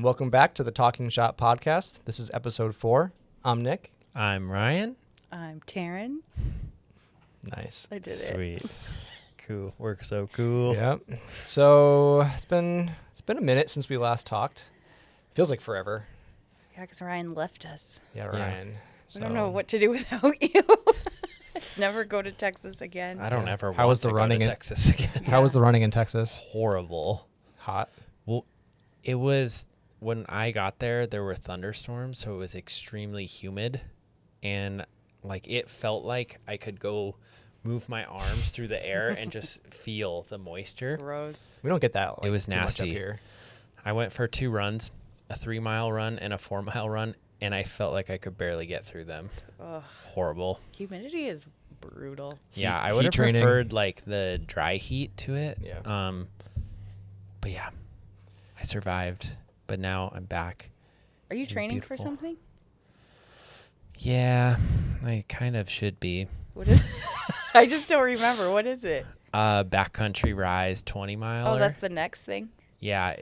welcome back to the Talking Shop podcast. This is episode 4. I'm Nick. I'm Ryan. I'm Taryn. Nice. I did it. Sweet. Cool. We're so cool. Yep. So it's been a minute since we last talked. Feels like forever. Yeah, because Ryan left us. Yeah, Ryan. I don't know what to do without you. Never go to Texas again. I don't ever How want was the to running go to in Texas again. How was the running in Texas? Horrible. Hot. Well, it was when I got there were thunderstorms, so it was extremely humid, and like it felt like I could go move my arms through the air and just feel the moisture. Gross. We don't get that. It was too much nasty. up here. I went for 2 runs, a 3-mile run and a 4-mile run, and I felt like I could barely get through them. Ugh. Horrible. Humidity is brutal. Yeah, I would have training. preferred like the dry heat to it. Yeah. But yeah, I survived. But now I'm back. Are you training for beautiful. something? Yeah, I kind of should be. What is I just don't remember. What is it? Backcountry Rise 20 miler. Oh, that's the next thing? Yeah.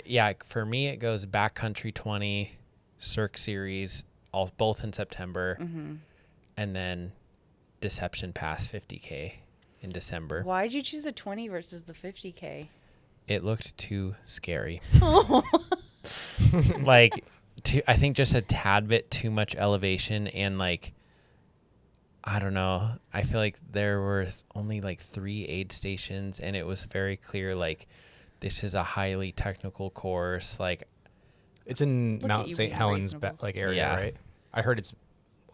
For me, it goes Backcountry 20, Cirque Series, both in September, and then Deception Pass 50K in December. Why'd you choose a 20 versus the 50K? It looked too scary. Oh. Like, I think just a tad bit too much elevation, and like, I don't know. I feel like there were only like 3 aid stations, and it was very clear like this is a highly technical course. Like, It's in Look Mount at you St. being Helens reasonable. area, Yeah. right? I heard it's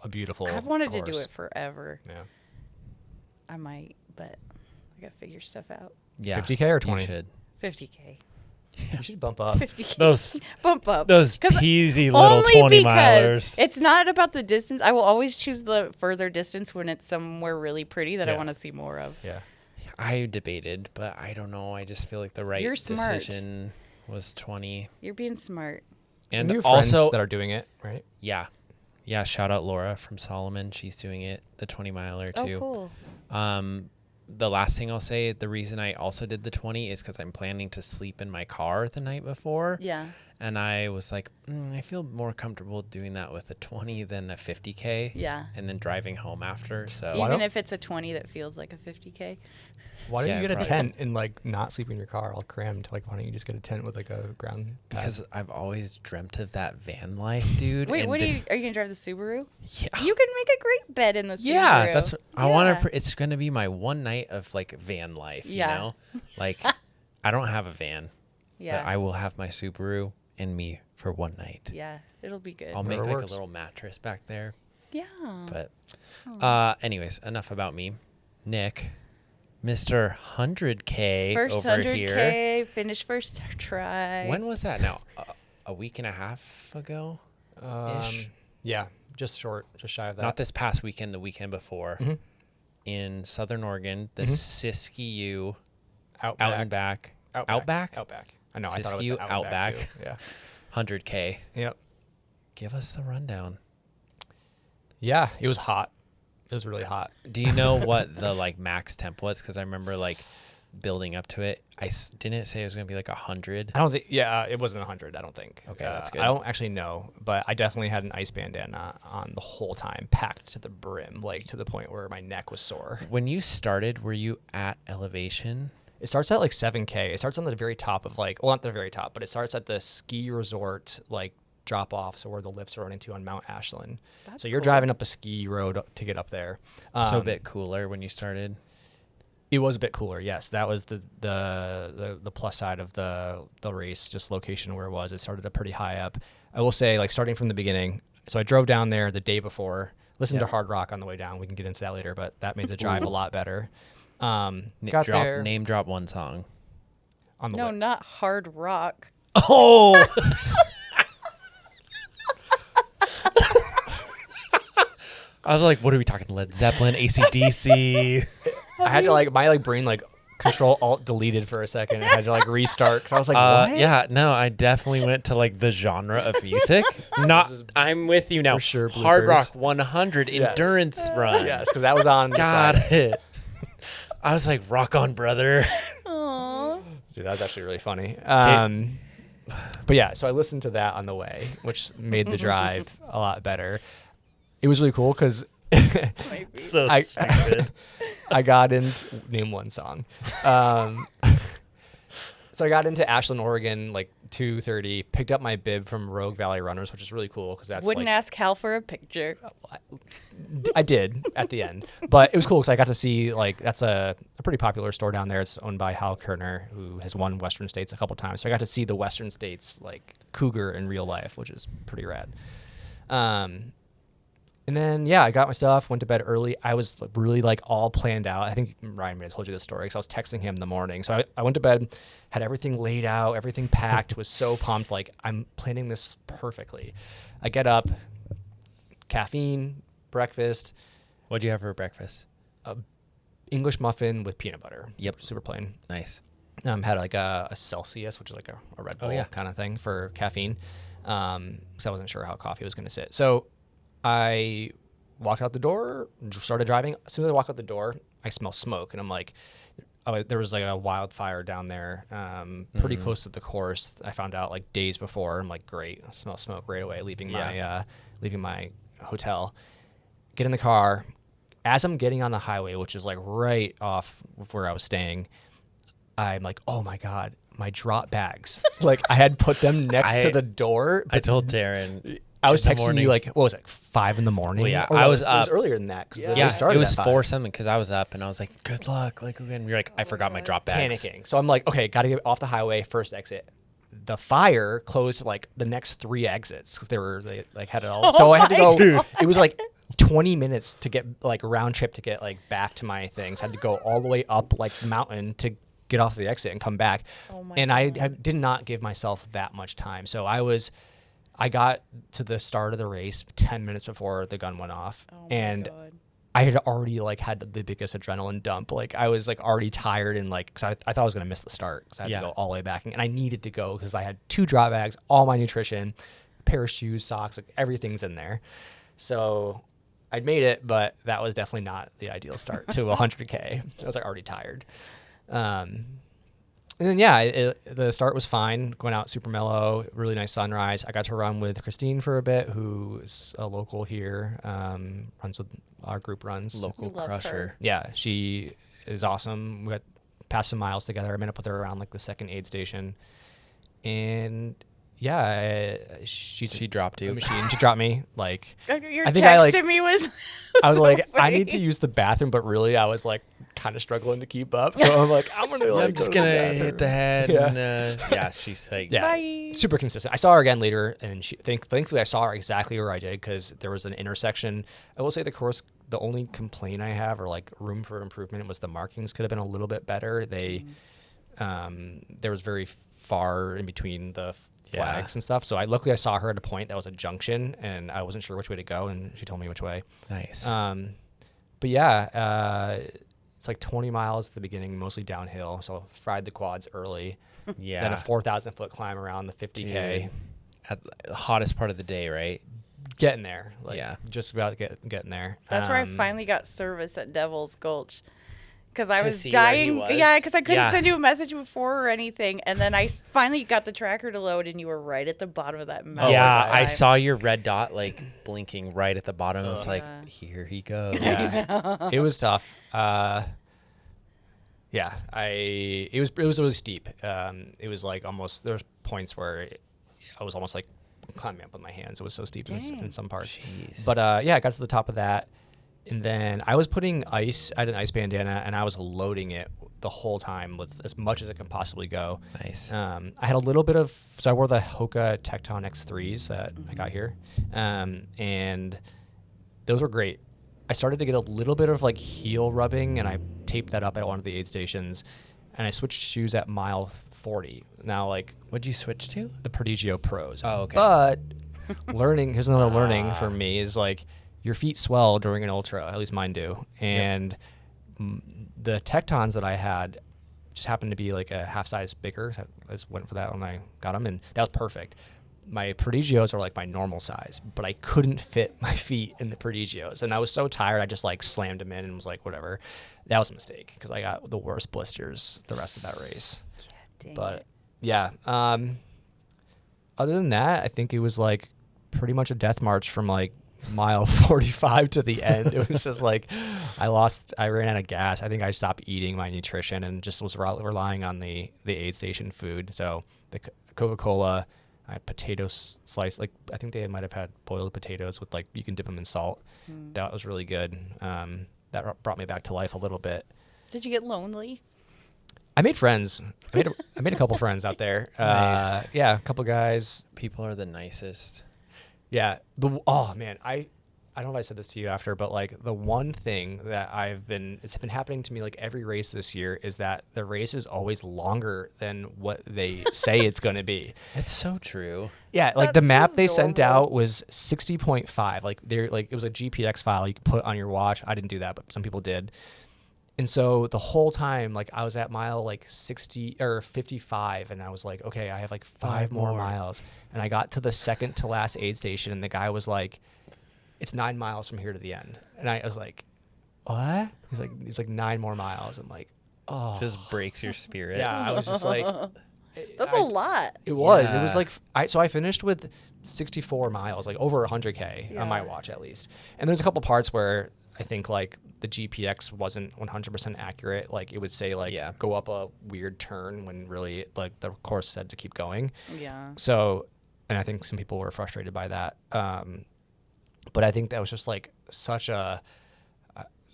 a beautiful I've wanted to do course. it forever. Yeah. I might, but I got to figure stuff out. yeah, 50K or you 20? should. 50K. You should bump up. 50K. Those Bump up. those 'Cause peasy little Only 20 because milers. it's not about the distance. I will always choose the further distance when it's somewhere really pretty that I Yeah. want to see more of. Yeah. I debated, but I don't know. I just feel like the right You're smart. decision was 20. You're being smart. And you have friends also, that are doing it, right? yeah, shout out Laura from Solomon. She's doing it, the 20 miler too. Oh, cool. The last thing I'll say, the reason I also did the 20 is because I'm planning to sleep in my car the night before. Yeah. And I was like, I feel more comfortable doing that with a 20 than a 50K. Yeah. And then driving home after. So Why Even don't- if it's a 20 that feels like a 50K. Why don't Yeah, you get a probably. tent and like not sleep in your car all crammed? Like, why don't you just get a tent with like a ground pad? because I've always dreamt of that van life, dude. Wait, and are you going to drive the Subaru? Yeah. You can make a great bed in the Subaru. Yeah, that's I want Yeah. to. It's gonna be my one night of like van life. Yeah. You know, like I don't have a van, Yeah. but I will have my Subaru and me for one night. Yeah. It'll be good. I'll make Whatever like works. a little mattress back there. Yeah. But, anyways, enough about me. Nick, Mr. 100K First over 100K, here. finished first try. When was that? Now, a week and a half ago. Ish. Yeah, just shy of that. Not this past weekend. The weekend before. Mhm. In Southern Oregon, the Mhm. Siskiyou Outback. Outback? Outback. I know. I thought it was Siskiyou the Outback. too. Yeah. 100K. Yep. Give us the rundown. Yeah, it was hot. It was really hot. Do you know what the like max temp was? Because I remember like building up to it. Didn't say it was gonna be like 100. I don't think. Yeah, it wasn't 100. I don't think. Okay, that's good. I don't actually know, but I definitely had an ice bandana on the whole time, packed to the brim, like to the point where my neck was sore. When you started, were you at elevation? It starts at like 7K. It starts on the very top of like, well, not the very top, but it starts at the ski resort like drop off, so where the lifts are running to on Mount Ashland. That's So you're cool. driving up a ski road to get up there. So a bit cooler when you started. It was a bit cooler, yes. That was the plus side of the race, just location where it was. It started up pretty high up. I will say, like starting from the beginning. So I drove down there the day before. Listened to Hardrock on the way down. We can get into that later, but that made the drive a lot better. Got there Name drop one song. on the No, way. not hard rock. Oh. I was like, what are we talking? Led Zeppelin, AC/DC. I had to like my brain like Control Alt deleted for a second. I had to like restart because I was like, what? Yeah, no, I definitely went to like the genre of music. Not, I'm with you now. for sure Hard bloopers. Rock 100 Yes. endurance run. Yes, because that was on. the Got Friday. it. I was like, rock on, brother. Aww. Dude, that was actually really funny. But yeah, so I listened to that on the way, which made the drive a lot better. It was really cool because So I stupid. I got into name one song. So I got into Ashland, Oregon, like 2:30. Picked up my bib from Rogue Valley Runners, which is really cool because that's Wouldn't like, ask Hal for a picture. I did at the end, but it was cool because I got to see like that's a pretty popular store down there. It's owned by Hal Kerner, who has won Western States a couple times. So I got to see the Western States like cougar in real life, which is pretty rad. And then, yeah, I got my stuff, went to bed early. I was really like all planned out. I think Ryan may have told you this story because I was texting him in the morning. So I went to bed, had everything laid out, everything packed, was so pumped. Like, I'm planning this perfectly. I get up, caffeine, breakfast, What'd you have for breakfast? English muffin with peanut butter. Yep. Super plain. Nice. Had like a Celsius, which is like a Red Bull kind of thing for caffeine. Because I wasn't sure how coffee was going to sit. So I walked out the door, started driving. As soon as I walk out the door, I smell smoke, and I'm like, there was like a wildfire down there, pretty close to the course. I found out like days before. I'm like, great, I smell smoke right away. Leaving my hotel, get in the car. As I'm getting on the highway, which is like right off of where I was staying, I'm like, oh my god, my drop bags. Like I had put them next to the door. I told Taryn. I was in the texting morning. you like, what was it, 5 in the morning? Well, yeah, Or I no, was it up. was earlier than that. Yeah, started it was at 5. 4 something because I was up and I was like, good luck. Like again, you're like, I forgot my drop bags. Panicking. So I'm like, okay, got to get off the highway, first exit. The fire closed like the next 3 exits because they like had it all. So I had to go. It was like 20 minutes to get like round trip to get like back to my things. I had to go all the way up like the mountain to get off the exit and come back. Oh my and God. I did not give myself that much time. So I got to the start of the race 10 minutes before the gun went off. Oh my and God. I had already like had the biggest adrenaline dump. Like I was like already tired and like, cause I thought I was going to miss the start cause I had to go all the way back and I needed to go cause I had 2 drop bags, all my nutrition, a pair of shoes, socks, like everything's in there. So I'd made it, but that was definitely not the ideal start to 100K. I was like already tired. And then, the start was fine, going out super mellow, really nice sunrise. I got to run with Christine for a bit, who's a local here, runs with our group runs. Local Love crusher. her. Yeah, she is awesome. We got passed some miles together. I met up with her around like the second aid station. And She dropped you. a machine. She dropped me. Like, Your I think text to me was I was so like, I funny. need to use the bathroom, but really I was like kind of struggling to keep up. So I'm like, I'm going to like, I'm just go to gonna the hit the bathroom. head. Yeah. And, she's like, Yeah, Bye. super consistent. I saw her again later, and thankfully I saw her exactly where I did because there was an intersection. I will say the course, the only complaint I have or like room for improvement was the markings could have been a little bit better. They, there was very far in between the flags and stuff. So luckily I saw her at a point that was a junction, and I wasn't sure which way to go, and she told me which way. nice. But yeah, it's like 20 miles at the beginning, mostly downhill. So fried the quads early. yeah. Then a 4,000 foot climb around the 50K. Dude. At the hottest part of the day, right? Getting there. Like, Yeah. just about getting there. That's where I finally got service at Devil's Gulch. Because I To was see where he dying. was? Yeah, because I couldn't Yeah. send you a message before or anything. And then I finally got the tracker to load, and you were right at the bottom of that mountain. Yeah, I climb. saw your red dot like blinking right at the bottom. I was like, Yeah. here he goes. Yeah. It was tough. It was really steep. It was like almost, there's points where I was almost like climbing up with my hands. It was so steep in some parts. Jeez. But I got to the top of that. And then I was putting ice, I had an ice bandana, and I was loading it the whole time with as much as it can possibly go. Nice. I had a little bit of, so I wore the Hoka Tecton X3s that I got here. And those were great. I started to get a little bit of like heel rubbing, and I taped that up at one of the aid stations, and I switched shoes at mile 40. Now, like, What'd you switch to? the Prodigio Pros. Oh, okay. But here's another learning for me is like, your feet swell during an ultra, at least mine do. And the Tectons that I had just happened to be like a half size bigger. So I just went for that when I got them, and that was perfect. My Prodigios are like my normal size, but I couldn't fit my feet in the Prodigios. And I was so tired, I just like slammed them in and was like, whatever. That was a mistake because I got the worst blisters the rest of that race. Dang But it. yeah, other than that, I think it was like pretty much a death march from like mile 45 to the end. It was just like I ran out of gas. I think I stopped eating my nutrition and just was relying on the aid station food. So the Coca-Cola, I had potato slice. Like I think they might have had boiled potatoes with like you can dip them in salt. That was really good. That brought me back to life a little bit. Did you get lonely? I made friends. I made a couple friends out there. Nice. Yeah, a couple guys. People are the nicest. Yeah. Oh man, I don't know if I said this to you after, but like the one thing that it's been happening to me like every race this year is that the race is always longer than what they say it's going to be. It's so true. Yeah, like That's the map just they sent normal. out was 60.5. Like it was a GPX file you could put on your watch. I didn't do that, but some people did. And so the whole time, like I was at mile like 60 or 55, and I was like, okay, I have like five more miles. And I got to the second to last aid station, and the guy was like, it's 9 miles from here to the end. And I was like, what? He's like 9 more miles. I'm like, oh. Just breaks your spirit. Yeah, I was just like. That's a lot. It was. It Yeah. was like, so I finished with 64 miles, like over 100K on my Yeah. watch at least. And there's a couple parts where I think like the GPX wasn't 100% accurate. Like it would say like go up a weird turn when really like the course said to keep going. Yeah. So, and I think some people were frustrated by that. But I think that was just like such a,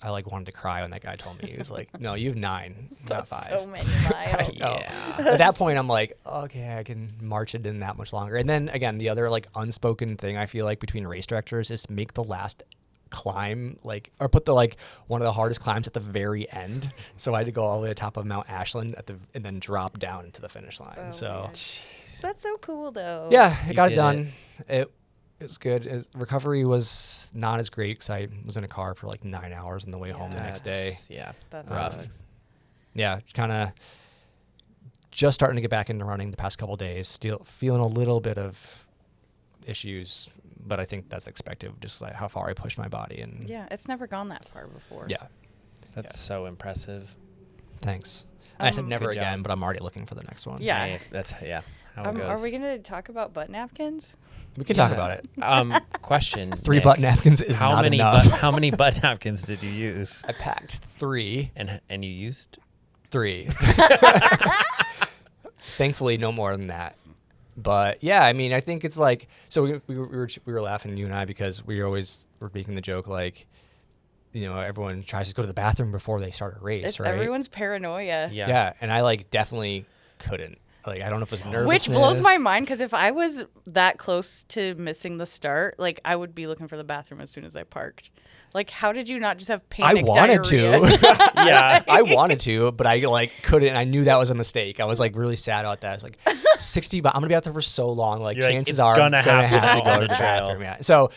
I like wanted to cry when that guy told me. He was like, no, you have 9, not 5. So many miles. Yeah. At that point, I'm like, okay, I can march it in that much longer. And then again, the other like unspoken thing I feel like between race directors is to make the last climb or put the like one of the hardest climbs at the very end. So I had to go all the way to the top of Mount Ashland and then drop down into the finish line. Oh, so man. That's so cool though. yeah, I You got it did done. It was good. Recovery was not as great because I was in a car for like 9 hours on the way home the next day. Yeah, That's rough. sucks. Yeah, kind of just starting to get back into running the past couple days. Still feeling a little bit of issues, but I think that's expected, just like how far I pushed my body. And Yeah, it's never gone that far before. yeah, That's so impressive. thanks. I said never Good again, job. but I'm already looking for the next one. Yeah. Hey, that's how it goes. Are we going to talk about butt napkins? We can talk about it. Question: 3 Nick, butt napkins is how not many enough. how many butt napkins did you use? I packed 3. And you used 3. Thankfully, no more than that. But yeah, I mean, I think it's like, so we were laughing, you and I, because we always were making the joke like, you know, everyone tries to go to the bathroom before they start a race, It's right? everyone's paranoia. Yeah, and I like definitely couldn't. Like, I don't know if it was nervousness. Which blows my mind because if I was that close to missing the start, like I would be looking for the bathroom as soon as I parked. Like, how did you not just have I panic wanted diarrhea? to. Yeah. I wanted to, but I like couldn't. I knew that was a mistake. I was like really sad about that. I was like 60, but I'm gonna be out there for so long. Like You're like, chances it's are I'm gonna gonna have happen to go on to the the trail. bathroom. Yeah. So,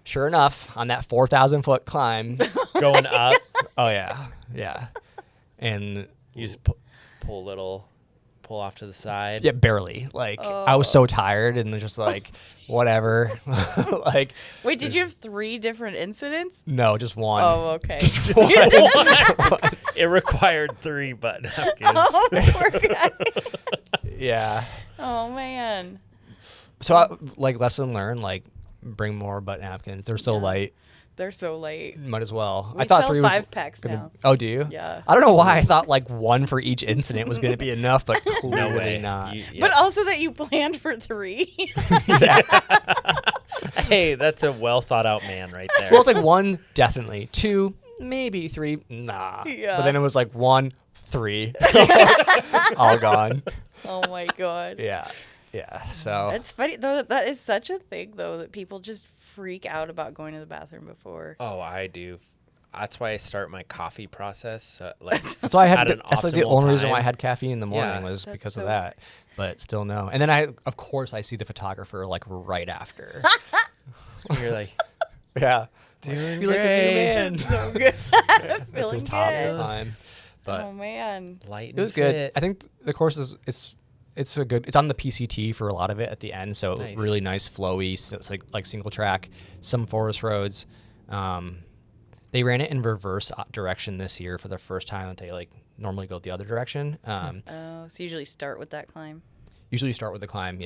sure enough, on that 4,000-foot climb, going up. oh yeah, and You just pull off to the side. yeah, barely. Like I was so tired and just like whatever. Like Wait, did you have 3 different incidents? no, just one. Oh, okay. Just one. It required 3 butt napkins. Oh, poor guy. Yeah. Oh, man. So like lesson learned, like bring more butt napkins. They're so Yeah. light. They're so late. Might as well. We I thought sell 3 was 5-packs gonna, now. Oh, do you? Yeah. I don't know why I thought like 1 for each incident was going to be enough, but clearly No way. not. But also that you planned for 3. Hey, that's a well thought out man right there. Well, it's like 1 definitely, 2 maybe, 3 nah. Yeah. But then it was like 1, 3, all gone. Oh, my God. Yeah. So It's funny, though. That is such a thing, though, that people just freak out about going to the bathroom before. Oh, I do. That's why I start my coffee process. Like that's why I had. at an That's like the optimal only reason why I time. had caffeine in the morning Yeah. was That's because so of that. But still no. And then of course, I see the photographer like right after. You're like, Yeah. doing Feel like a new man. So good. At Feeling the top of the good. climb. But Oh, man. light and it was good. fit. I think the course is it's a good. It's on the PCT for a lot of it at the end, so Nice. really nice, flowy, so it's like single track, some forest roads. They ran it in reverse direction this year for the first time. That they like normally go the other direction. Oh, so you usually start with that climb? Usually you start with the climb,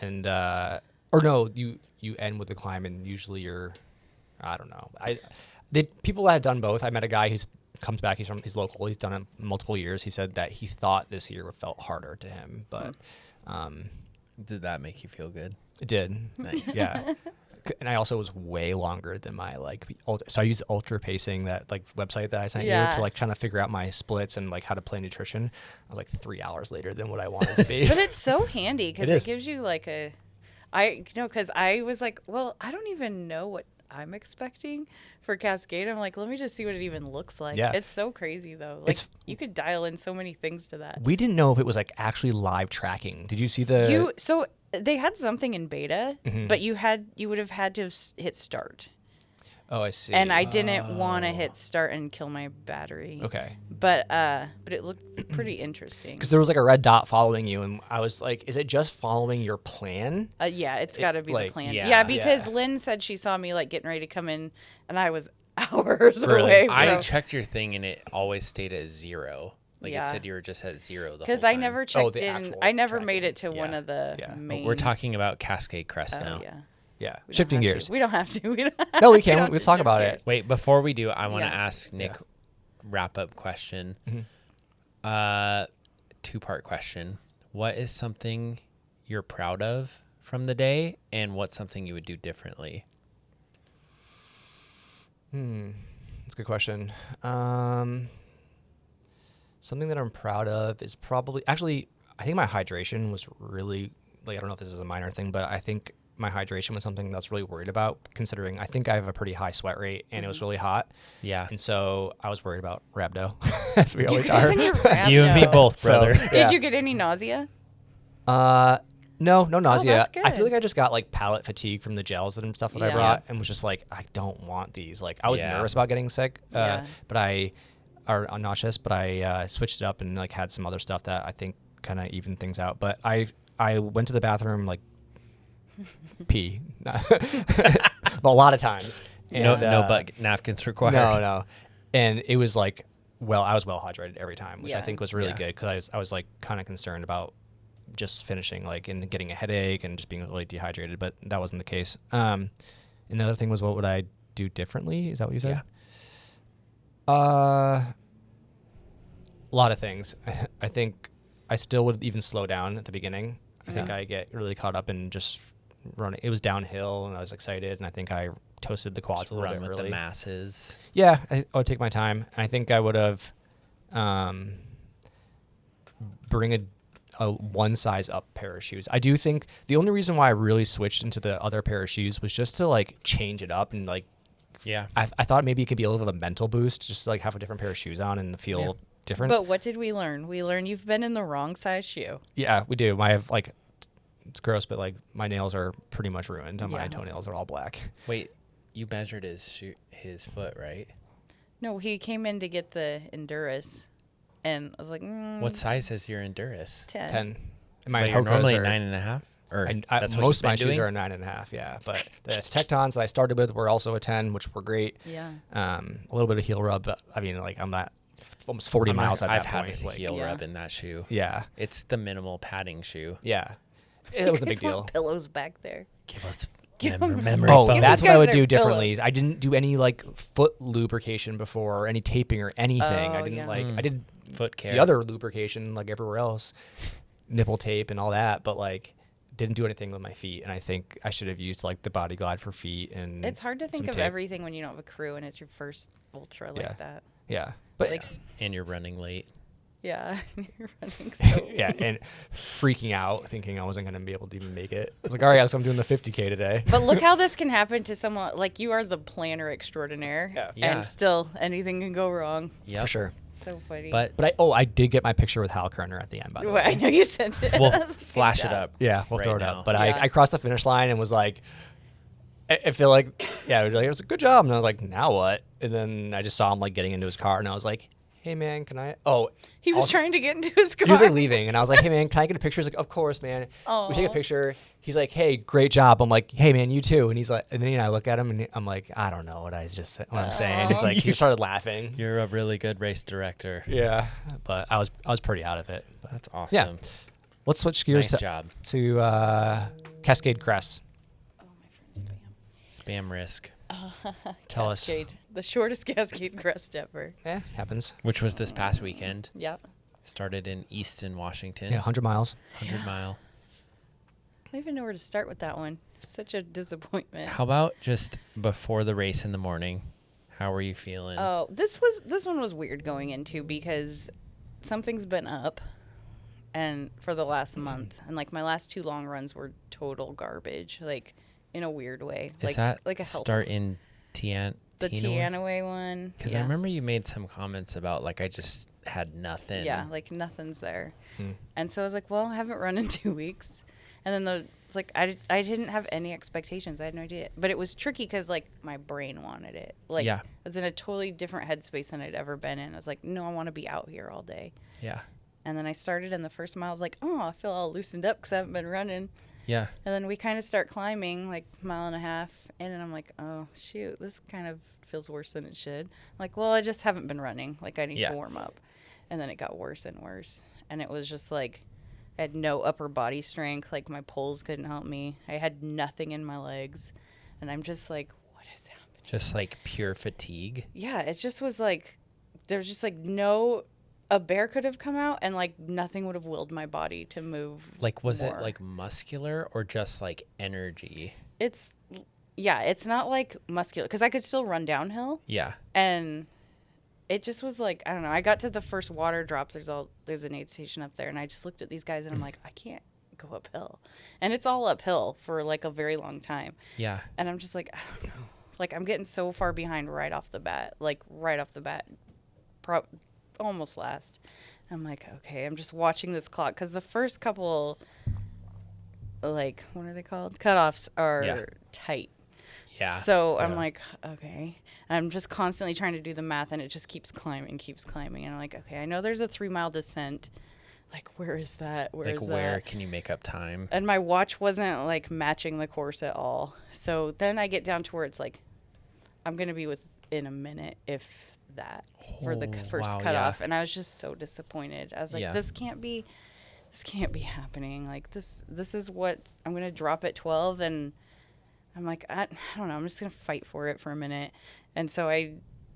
and or no, you end with the climb, and usually I don't know. People that had done both. I met a guy who's comes back. He's local. He's done it multiple years. He said that he thought this year felt harder to him, but Did that make you feel good? it did. Nice. Yeah. And I also was way longer than my so I used Ultra Pacing, that like website that I sent you to like trying to figure out my splits and like how to play nutrition. I was like 3 hours later than what I wanted to be. But it's so handy because It is. it gives you like because I was like, well, I don't even know what I'm expecting for Cascade. I'm like, let me just see what it even looks like. Yeah. It's so crazy though. Like you could dial in so many things to that. We didn't know if it was like actually live tracking. Did you see the? So they had something in beta, but you would have had to hit start. Oh, I see. And I didn't want to hit start and kill my battery. Okay. But it looked pretty interesting. Because there was like a red dot following you, and I was like, "Is it just following your plan?" Yeah, it's got to be like, the plan. yeah. Yeah, because Yeah. Lynn said she saw me like getting ready to come in, and I was hours Really? away. Bro. I checked your thing and it always stayed at 0. Like Yeah. it said you were just at 0 the whole Because time. I never checked the in. actual I never tracking. made it to one Yeah. of the Yeah. main. We're talking about Cascade Crest Oh, now. yeah. Yeah. We don't Shifting have to. gears. We don't have to. We don't No, we don't can. have We'll to talk shift about gears. it. Wait, before we do, I want to Yeah. ask Nick wrap-up question. Two-part question. What is something you're proud of from the day, and what's something you would do differently? That's a good question. Something that I'm proud of is probably actually. I think my hydration was really like, I don't know if this is a minor thing, but I think my hydration was something that's really worried about, considering I think I have a pretty high sweat rate and it was really hot. Yeah. And so I was worried about rhabdo, as we always guys are. and your rhabdo. You and me both, So, brother. Did yeah. you get any nausea? No nausea. that's I feel good. like I just got like palate fatigue from the gels and stuff that I Yeah. brought, and was just like, I don't want these. Like I was Yeah. nervous about getting sick, Yeah. or nauseous, but I switched it up and like had some other stuff that I think kind of evened things out. But I went to the bathroom like pee a lot of times. And, No butt napkins required. No. And it was like, I was well hydrated every time, which I Yeah. think was really Yeah. good, because I was like kind of concerned about just finishing like and getting a headache and just being really dehydrated, but that wasn't the case. And the other thing was, what would I do differently? Is that what you said? Yeah. A lot of things. I think I still would even slow down at the beginning. I think I get really caught up in just running. It was downhill and I was excited, and I think I toasted the quads Just a little run bit with early. the masses. Yeah, I would take my time. And I think I would have bring a one size up pair of shoes. I do think the only reason why I really switched into the other pair of shoes was just to like change it up, and like Yeah. I thought maybe it could be a little bit of a mental boost, just to like have a different pair of shoes on and feel different. But what did we learn? We learned you've been in the wrong size shoe. Yeah, we do. I have like, it's gross, but like my nails are pretty much ruined. My Yeah. toenails are all black. Wait, you measured his foot, right? No, he came in to get the Enduris, and I was like, What size is your Enduris? 10. 10. And my But you're Hokas normally are 9.5. Or that's what most you've of my been doing? shoes are a 9.5. Yeah, but the Tectons that I started with were also a 10, which were great. Yeah. A little bit of heel rub, but I mean, like I'm not almost 40 miles at I've that had point. a Like, heel Yeah. rub in that shoe. yeah, It's the minimal padding shoe. yeah, it was a You big guys want deal. pillows back there. Give us Give 'em- memory Oh, foam. that's these what I guys would are do pillows. differently. I didn't do any like foot lubrication before, or any taping or anything. I Oh, didn't yeah. like. I did foot care. the other lubrication like everywhere else, nipple tape and all that, but like didn't do anything with my feet. And I think I should have used like the Body Glide for feet. And It's hard to think some of tape. everything when you don't have a crew and it's your first ultra Yeah. like that. Yeah, but Like, And you're running late. yeah, you're running so. yeah, and freaking out, thinking I wasn't going to be able to even make it. I was like, all right, so I'm doing the 50K today. But look how this can happen to someone like you are the planner extraordinaire. Yeah. Yeah. And still anything can go wrong. Yep. For sure. So funny. But But I did get my picture with Hal Kerner at the end, by the Well, I way. know you sent it. we'll That's a good flash it job. up. Yeah, we'll right throw it now. up. But Yeah. I crossed the finish line and was like, I feel like, yeah, it was a good job. And I was like, now what? And then I just saw him like getting into his car, and I was like, hey man, can I? Oh, He was also- trying to get into his car. He was like leaving, and I was like, hey man, can I get a picture? He's like, of course, man. We take a Aw. picture. He's like, hey, great job. I'm like, hey man, you too. And he's like, and then I look at him and I'm like, I don't know what I'm saying. He's like, he started laughing. You're a really good race director. Yeah, but I was pretty out of it. But That's awesome. Let's switch gears Nice job. to Cascade Crest. Oh, my friend's Spam risk. Tell us. Cascade, the shortest Cascade Crest ever. Happens. Which was this past weekend. Yep. Started in Easton, Washington. Yeah, 100 miles. 100 mile. I don't even know where to start with that one. Such a disappointment. How about just before the race in the morning? How were you feeling? Oh, this one was weird going into because something's been up, and for the last month, and like my last 2 long runs were total garbage, like in a weird way. Is that like a health start in the Tianaway one? Because I remember you made some comments about like I just had nothing. Yeah, like nothing's there. Hmm. And so I was like, well, I haven't run in 2 weeks. And then it's like I didn't have any expectations. I had no idea. But it was tricky because like my brain wanted it. Like Yeah. I was in a totally different headspace than I'd ever been in. I was like, no, I want to be out here all day. Yeah. And then I started in the first mile. I was like, oh, I feel all loosened up because I haven't been running. Yeah. And then we kind of start climbing like 1.5 miles in, and I'm like, oh, shoot, this kind of feels worse than it should. I'm like, well, I just haven't been running. Like I need to warm up. And then it got worse and worse. And it was just like I had no upper body strength. Like my poles couldn't help me. I had nothing in my legs. And I'm just like, what is happening? Just like pure fatigue. Yeah, it just was like, there was just like a bear could have come out and like nothing would have willed my body to move. Like, was more. it like muscular or just like energy? It's not like muscular because I could still run downhill. Yeah. And it just was like, I don't know. I got to the first water drop. There's an aid station up there. And I just looked at these guys and I'm like, I can't go uphill. And it's all uphill for like a very long time. Yeah. And I'm just like, I don't know. Like I'm getting so far behind right off the bat. Almost last. I'm like, okay, I'm just watching this clock. Because the first couple, like, what are they called? Cutoffs are tight. Yeah. So I'm like, okay. I'm just constantly trying to do the math, and it just keeps climbing. And I'm like, okay, I know there's a 3-mile descent. Like, where is that? Where can you make up time? And my watch wasn't, like, matching the course at all. So then I get down to where it's like, I'm going to be within a minute, if that, for the first cutoff. And I was just so disappointed. I was like, this can't be happening. Like, this is what I'm going to drop at 12, and I'm like, I don't know. I'm just going to fight for it for a minute. And so I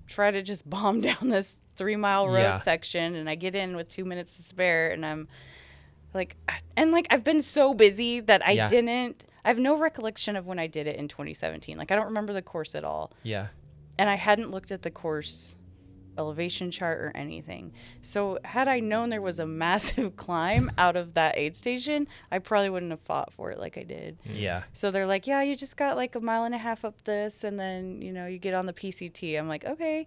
try to just bomb down this 3-mile road section, and I get in with 2 minutes to spare, and I'm like, I've been so busy that I have no recollection of when I did it in 2017. Like, I don't remember the course at all. Yeah. And I hadn't looked at the course elevation chart or anything. So had I known there was a massive climb out of that aid station, I probably wouldn't have fought for it like I did. Yeah. So they're like, yeah, you just got like 1.5 miles up this, and then, you get on the PCT. I'm like, okay.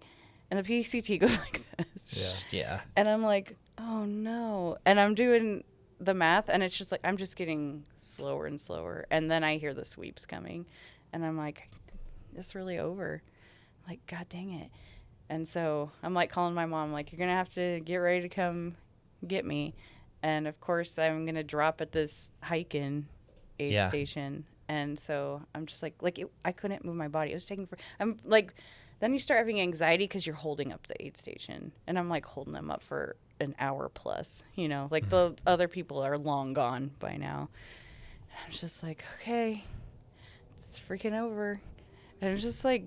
And the PCT goes like this. Yeah. And I'm like, oh no. And I'm doing the math, and it's just like, I'm just getting slower and slower. And then I hear the sweeps coming, and I'm like, it's really over. Like, God dang it. And so I'm like calling my mom, like, you're going to have to get ready to come get me. And of course I'm going to drop at this hike-in aid station. And so I'm just like I couldn't move my body. It was taking I'm like, then you start having anxiety because you're holding up the aid station. And I'm like holding them up for an hour plus, like the other people are long gone by now. I'm just like, okay, it's freaking over. And it was just like,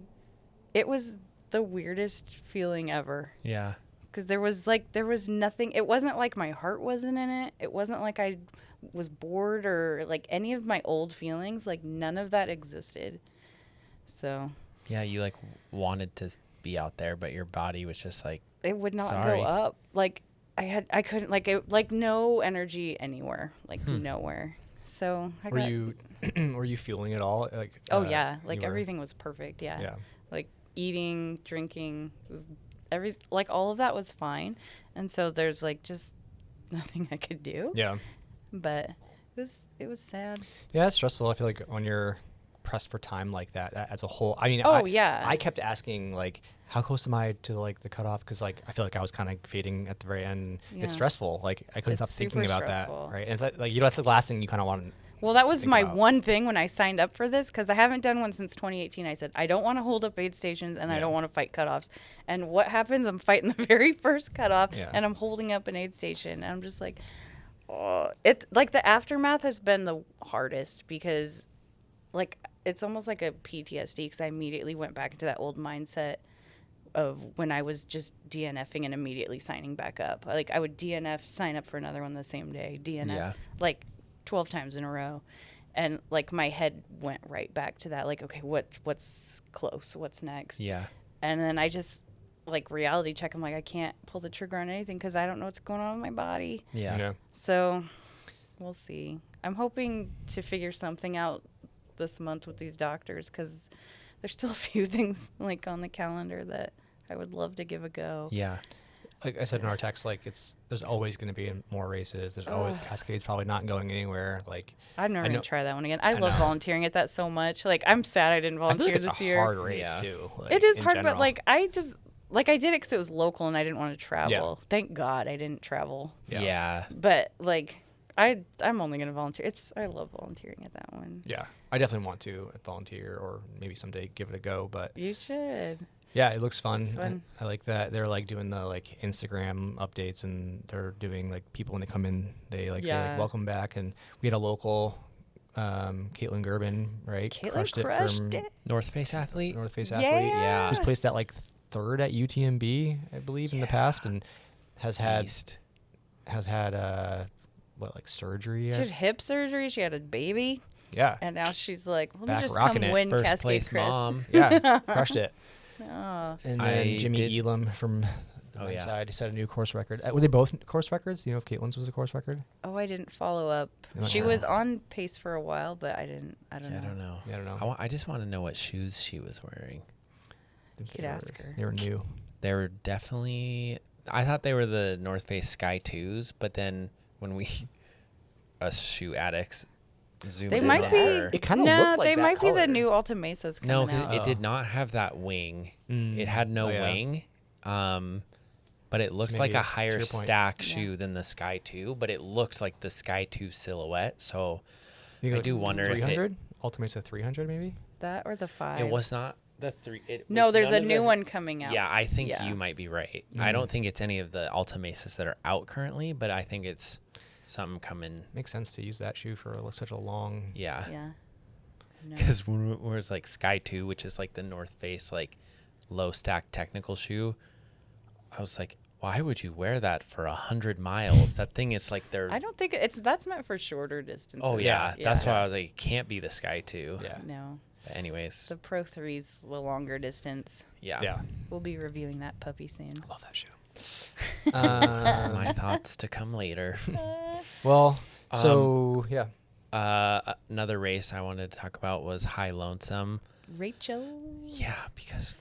it was the weirdest feeling ever. Yeah. Because there was nothing. It wasn't like my heart wasn't in it. It wasn't like I was bored or like any of my old feelings. Like none of that existed. So. Yeah, you like wanted to be out there, but your body was just like, it would not go up. Like I couldn't like no energy anywhere. Like nowhere. So were you feeling it all? Like like everything was perfect. Yeah. Yeah. Like eating, drinking, all of that was fine. And so there's like just nothing I could do. Yeah. But it was sad. Yeah, it's stressful. I feel like when you're pressed for time like that as a whole. I mean, I kept asking like, how close am I to like the cutoff? Because like I feel like I was kind of fading at the very end. Yeah. It's stressful. Like I couldn't stop thinking about stressful. That. Right. And it's like that's the last thing you kind of want. Well, that was my one thing when I signed up for this, because I haven't done one since 2018. I said, I don't want to hold up aid stations, and I don't want to fight cutoffs. And what happens? I'm fighting the very first cutoff, and I'm holding up an aid station. And I'm just like, It like the aftermath has been the hardest because like it's almost like a PTSD because I immediately went back into that old mindset of when I was just DNFing and immediately signing back up. Like I would DNF, sign up for another one the same day, DNF like 12 times in a row. And like my head went right back to that. Like, okay, what's close? What's next? Yeah. And then I just like reality check. I'm like, I can't pull the trigger on anything because I don't know what's going on with my body. Yeah. So we'll see. I'm hoping to figure something out this month with these doctors because there's still a few things like on the calendar that I would love to give a go. Yeah. Like I said in our text, like there's always going to be more races. There's always Cascade's probably not going anywhere. Like I'm never gonna try that one again. I love volunteering at that so much. Like I'm sad I didn't volunteer this this year. year. Hard race too. Like, it is hard, general. but like I did it because it was local and I didn't want to travel. Yeah. Thank God I didn't travel. Yeah. But like I'm only gonna volunteer. I love volunteering at that one. Yeah, I definitely want to volunteer or maybe someday give it a go. But You should. yeah, it looks fun. It's fun. I like that they're like doing the like Instagram updates and they're doing like people when they come in, they like say like welcome back. And we had a local Kaytlyn Gerbin, right? Crushed it from North Face athlete. North Face Yeah. athlete. Yeah. Who's placed at like third at UTMB, I believe, in the past, and has had what, like surgery? She had hip surgery. She had a baby. Yeah. And now she's like, let Back me just rocking come it. win First Cascade place Crest. mom. Yeah, crushed it. Oh. And then I Jimmy did- Elam from the Oh, men's yeah. side set a new course record. Were they both course records? Do you know if Kaytlyn's was a course record? Oh, I didn't follow up. You're not She sure? was on pace for a while, but I don't I know. don't know. Yeah, I don't know. I just want to know what shoes she was wearing. You could ask her. They were new. They were definitely. I thought they were the North Face Sky 2s, but then when we, us shoe addicts, zoomed They in might on be. her. It kind of No, looked like they that might be color. the new Alta Mesas No, coming because out. it did not have that wing. Mm. It had no Oh, yeah. wing. But it looked like maybe, a to higher your point. stack Yeah. shoe than the Sky 2, but it looked like the Sky 2 silhouette. So You I go do wonder if it- 300? Ultimate 300 maybe? That or the 5. it was not the 3. No, was there's none a of new the- one coming out. Yeah, I think Yeah. you might be right. I don't think it's any of the Alta Mesas that are out currently, but I think it's something coming. Makes sense to use that shoe for such a long. Yeah. Yeah. No. Because where it's like Sky 2, which is like the North Face, like low stack technical shoe, I was like, why would you wear that for 100 miles? That thing is like they're. I don't think that's meant for shorter distances. Oh, yeah. That's Yeah. why I was like, it can't be the Sky 2. Yeah. No. But anyways, The Pro 3's the longer distance. yeah. Yeah. We'll be reviewing that puppy soon. I love that shoe. My thoughts to come later. Well, so yeah. Another race I wanted to talk about was High Lonesome. Rachel. Yeah, because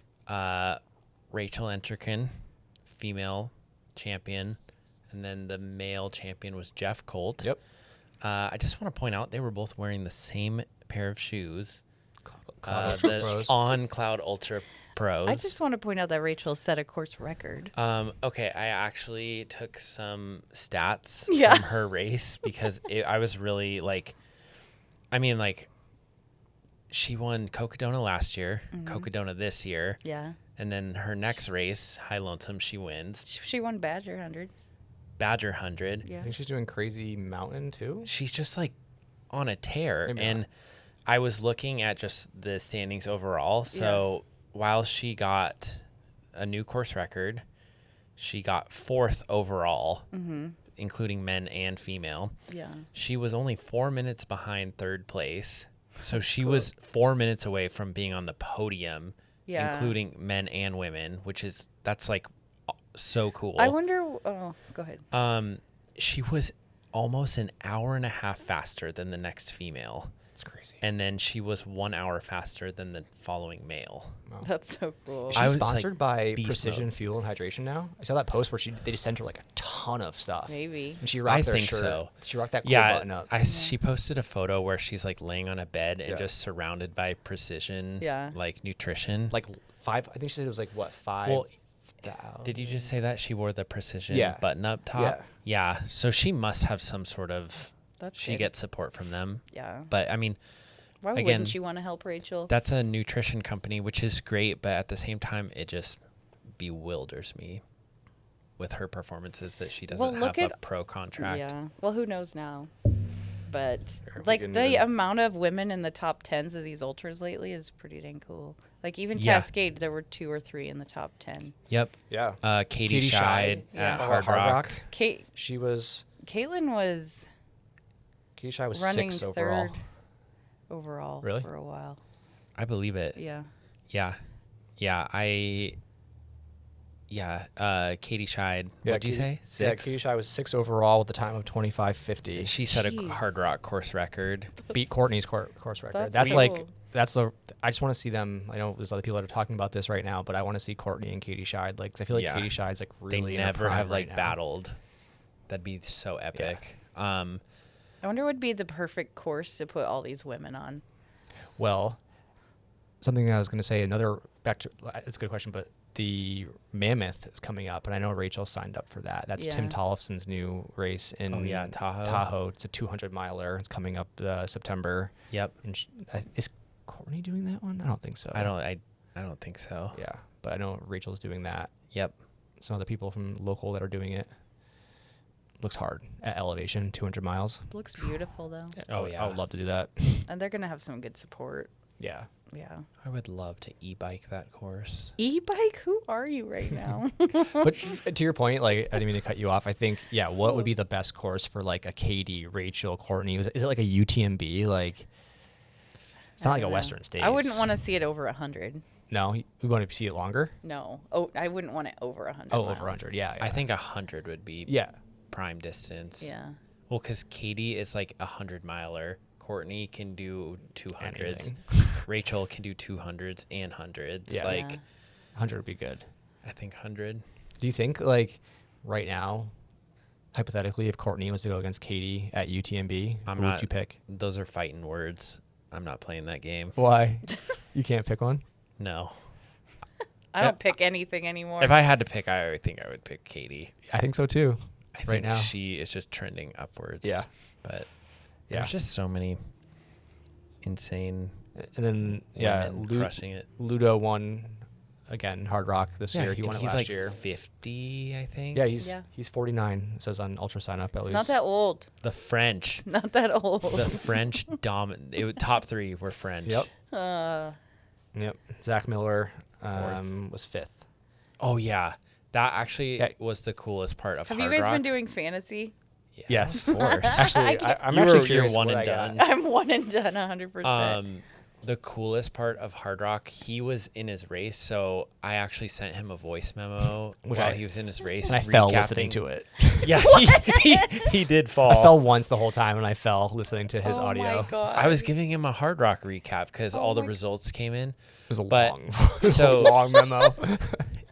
Rachel Entrekin, female champion, and then the male champion was Jeff Colt. Yep. I just want to point out they were both wearing the same pair of shoes. Cloud Ultra The Pros. On Cloud Ultra Pros. I just want to point out that Rachel set a course record. Okay, I actually took some stats Yeah. from her race because I was really like, I mean, like, she won Cocodona last year, Cocodona this year, Yeah. and then her next race, High Lonesome, she wins. She won Badger 100. Badger 100. Yeah. I think she's doing Crazy Mountain too. She's just like on a tear. Maybe and not. I was looking at just the standings overall. So while she got a new course record, she got 4th overall, including men and female. Yeah. She was only 4 minutes behind 3rd place. So she was 4 minutes away from being on the podium, Yeah. including men and women, that's like so cool. I wonder. Oh, go ahead. She was almost an hour and a half faster than the next female. It's crazy. And then she was 1 hour faster than the following male. Wow. That's so cool. Is I she was, sponsored like, by beast Precision mode. Fuel and Hydration now? I saw that post where they just sent her like a ton of stuff. Maybe. And she rocked I their think shirt. so. She rocked that cool Yeah, button up. she posted a photo where she's like laying on a bed and Yeah. just surrounded by precision, Yeah. like nutrition. Like 5. I think she said it was like what 5. Well, did you just say that she wore the precision button-up top? Yeah. So she must have some sort of. That's she good. gets support from them. Yeah. But I mean, Why again, wouldn't you want to help Rachel? that's a nutrition company, which is great, but at the same time, it just bewilders me. with her performances that she Well, doesn't look have a at- pro contract. Yeah. Well, who knows now? But Sure, we like can the even- amount of women in the top 10s of these ultras lately is pretty dang cool. Like even Yeah. Cascade, there were 2 or 3 in the top 10. Yep. Yeah. Katie Katie Schide Schide, at yeah. Hardrock. She was Kaytlyn was Katie Schide was running 6th third overall. overall Really? for a while. I believe it. Yeah. Yeah. Katie Schide. Yeah, What'd you say? Yeah, 6? Katie Schide was 6th overall with a time of 25:50. She set a Jeez. Hard Rock course record. Beat Courtney's course record. That's That's cool. like that's the. I just want to see them. I know there's other people that are talking about this right now, but I want to see Courtney and Katie Schide. Like, 'cause I feel like Yeah. Katie Schide's like They really in her never prime have right like now. battled. That'd be so epic. I wonder what would be the perfect course to put all these women on. Well, something I was going to say. Back to it's a good question, but the Mammoth is coming up, and I know Rachel signed up for that. That's Tim Yeah. Tollefson's new race in Tahoe. Tahoe. It's a 200 miler. It's coming up September. Yep. And is Courtney doing that one? I don't think so. I don't think so. Yeah, but I know Rachel's doing that. Yep. Some other people from local that are doing it. Looks hard at elevation, 200 miles. Looks beautiful though. Oh, yeah. I would love to do that. And they're going to have some good support. Yeah. Yeah. I would love to e-bike that course. E-bike? Who are you right now? But to your point, like, I didn't mean to cut you off. I think, yeah, what would be the best course for like a Katie, Rachel, Courtney? Is it like a UTMB? Like, it's not I like a don't know. Western States. I wouldn't want to see it over 100. No, we want to see it longer. No. Oh, I wouldn't want it over 100. Oh, miles. over 100. Yeah, yeah. I think 100 would be Yeah. prime distance. Yeah. Well, because Katie is like a 100-miler. Courtney can do 200s. Anything. Rachel can do 200s and 100s. Yeah. Like, Yeah. 100 would be good. I think 100. Do you think, like, right now, hypothetically, if Courtney was to go against Katie at UTMB, who would you pick? Those are fighting words. I'm not playing that game. Why? You can't pick one? No. I don't pick anything anymore. If I had to pick, I think I would pick Katie. I think so too. I think Right now. she is just trending upwards. Yeah. But Yeah. there's just so many insane And then, yeah, women crushing it. Ludo won again Hardrock this year. He won it he's last like year. 50, I think. Yeah, Yeah. he's 49. It says on Ultra Sign Up at it's least. not that old. The French. Not that old. The French top 3 were French. Yep. Uh, Yep. Zach Miller Fourth. was 5th. Oh yeah, that actually Yeah. was the coolest part of have Hard you guys Rock. been doing fantasy? Yeah, Yes. of course. Actually, I'm You actually were- curious you're one what and I got. done. I'm one and done 100%. The coolest part of Hard Rock, he was in his race, so I actually sent him a voice memo while he was in his race. And I fell recapping- listening to it. Yeah, he did fall. I fell once the whole time, and I fell listening to his oh audio. my God. I was giving him a Hard Rock recap because Oh all the my- results came in. It was a But- long, it was so- a long memo.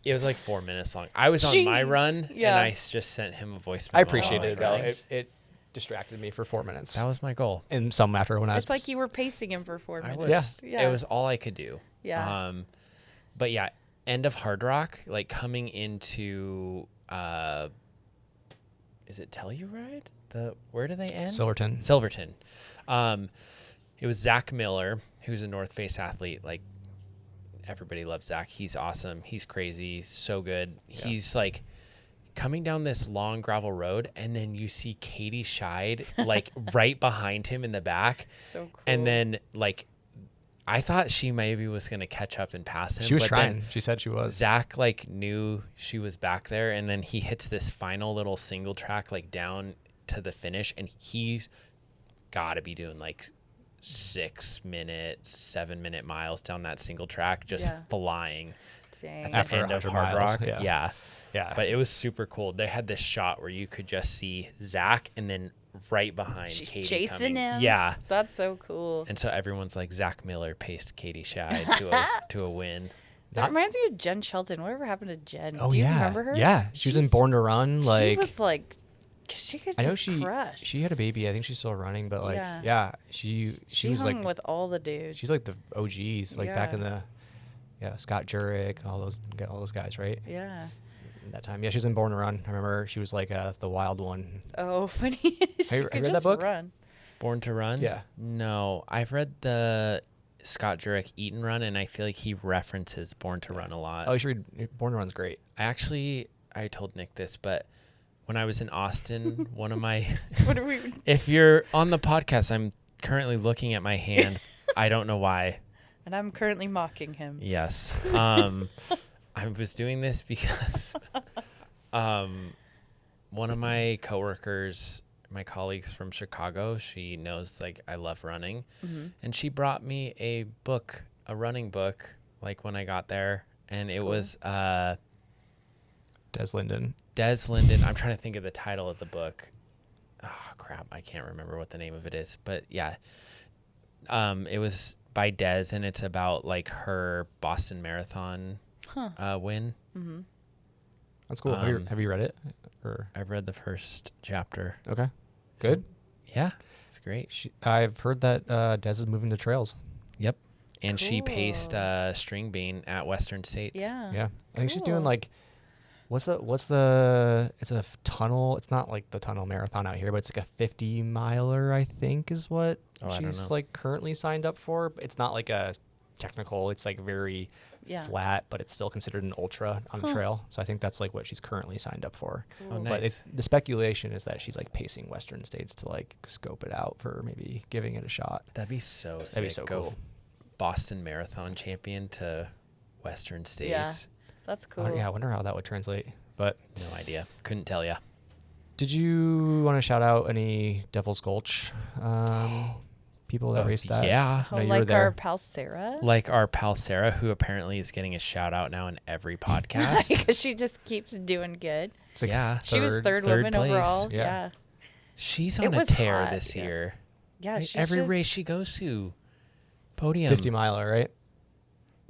It was like 4 minutes long. I was on my Jeez. run, Yeah. and I just sent him a voice memo. I while appreciated was it though. running. It distracted me for 4 minutes. That was my goal. and some after when I was. It's like you were pacing him for 4 I minutes. was. Yeah. It was all I could do. Yeah. But yeah, end of Hard Rock, like coming into, is it Telluride? Where do they end? Silverton. Silverton. It was Zach Miller, who's a North Face athlete. Like, everybody loves Zach. He's awesome. He's crazy. So good. Yeah. He's like coming down this long gravel road, and then you see Katie Schide like right behind him in the back. So cool. And then like, I thought she maybe was gonna catch up and pass him. She was but trying. then She said she was. Zach like knew she was back there, and then he hits this final little single track like down to the finish, and he's got to be doing like 6 minute, 7 minute miles down that single track, just Yeah. flying Dang. at After the end of 100 Hard miles, Rock. yeah. Yeah. Yeah. But it was super cool. They had this shot where you could just see Zach, and then right behind She's Katie chasing coming. him. Yeah. That's so cool. And so everyone's like, Zach Miller paced Katie Schide to a win. That Not- reminds me of Jen Shelton. Whatever happened to Jen? oh Do you yeah. remember her? Yeah. She was in She's- Born to Run. Like she was like, 'cause she could I know just crush. she had a baby. I think she's still running, but like Yeah. she She was hung like with all the dudes. she's like the OGs, like back in Yeah. the Scott Jurek, all those guys, right? Yeah. That time. Yeah, she was in Born to Run. I remember she was like the wild one. Oh, funny. she Have you could read that just book? run. Born to Run? Yeah. No, I've read the Scott Jurek Eat and Run, and I feel like he references Born to Run a lot. Oh, you should read Born to Run's great. I actually I told Nick this, but when I was in Austin, one of my, What are we? if you're on the podcast, I'm currently looking at my hand. I don't know why. And I'm currently mocking him. Yes. I was doing this because one of my coworkers, my colleagues from Chicago, she knows like I love running, and she brought me a running book, like when I got there, and it was Des Linden. I'm trying to think of the title of the book. Oh crap, I can't remember what the name of it is, but yeah, it was by Des, and it's about like her Boston Marathon win. Mm-hmm. That's cool. Have you read it? Or I've read the first chapter. okay, good. Yeah, it's great. I've heard that Des is moving to trails. Yep. And she Cool. paced string bean at Western States. Yeah. Yeah, I think she's doing Cool. like, what's the? It's a tunnel. It's not like the tunnel marathon out here, but it's like a 50 miler. I think is what Oh, I don't she's know. like currently signed up for. But it's not like a technical. It's like very Yeah. flat, but it's still considered an ultra on the trail. So I think that's like what she's currently signed up for. Oh, Cool. But nice. the speculation is that she's like pacing Western States to like scope it out for maybe giving it a shot. That'd be so sick. That'd be so Go cool. Boston Marathon champion to Western States. Yeah. That's cool. Yeah, I wonder how that would translate. But No idea. Couldn't tell ya. did you want to shout out any Devil's Gulch people that raced that? Yeah. Oh, No, you were like there. our pal Sarah? Like our pal Sarah, who apparently is getting a shout out now in every podcast. Because she just keeps doing good. It's like Yeah. She was third woman place. overall. Yeah. Yeah. She's It on a was tear hot, this yeah. year. Yeah. Right? She's Every just- race she goes to, podium. 50 miler, right?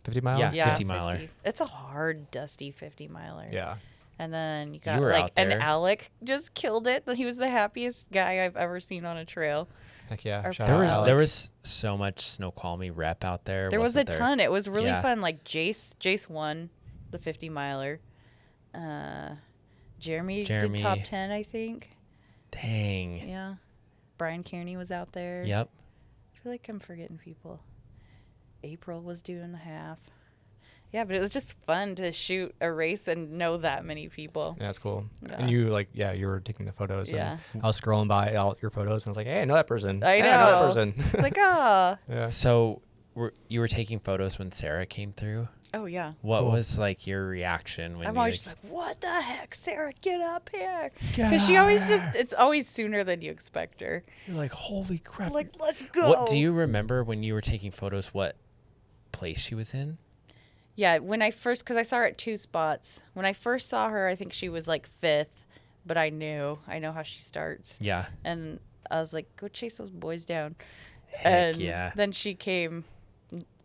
50 miler? Yeah. Yeah, 50 miler. It's a hard, dusty 50 miler. Yeah. And then you got were like, out and there. Alec just killed it. He was the happiest guy I've ever seen on a trail. Heck yeah. Our Shout There out was Alec. there was so much Snoqualmie rep out there. There was a wasn't there? ton. It was really Yeah. fun. Like Jace won the 50 miler. Jeremy did top 10, I think. Dang. Yeah. Brian Kearney was out there. Yep. I feel like I'm forgetting people. April was doing the half. Yeah, but it was just fun to shoot a race and know that many people. Yeah, that's cool. Yeah. And you you were taking the photos. Yeah. And I was scrolling by all your photos and I was like, hey, I know that person. I Hey, I know that know. person. It's like, oh. Yeah. So you were taking photos when Sarah came through. Oh, yeah. What Cool. was like your reaction when I'm you always just like, what the heck, Sarah, get up here. Because she always it's always sooner than you expect her. you're like, holy crap! I'm like, let's go. What do you remember when you were taking photos? What place she was in? Yeah, when I first, because I saw her at 2 spots. When I first saw her, I think she was like 5th, but I know how she starts. Yeah. And I was like, go chase those boys down. Heck And yeah. then she came,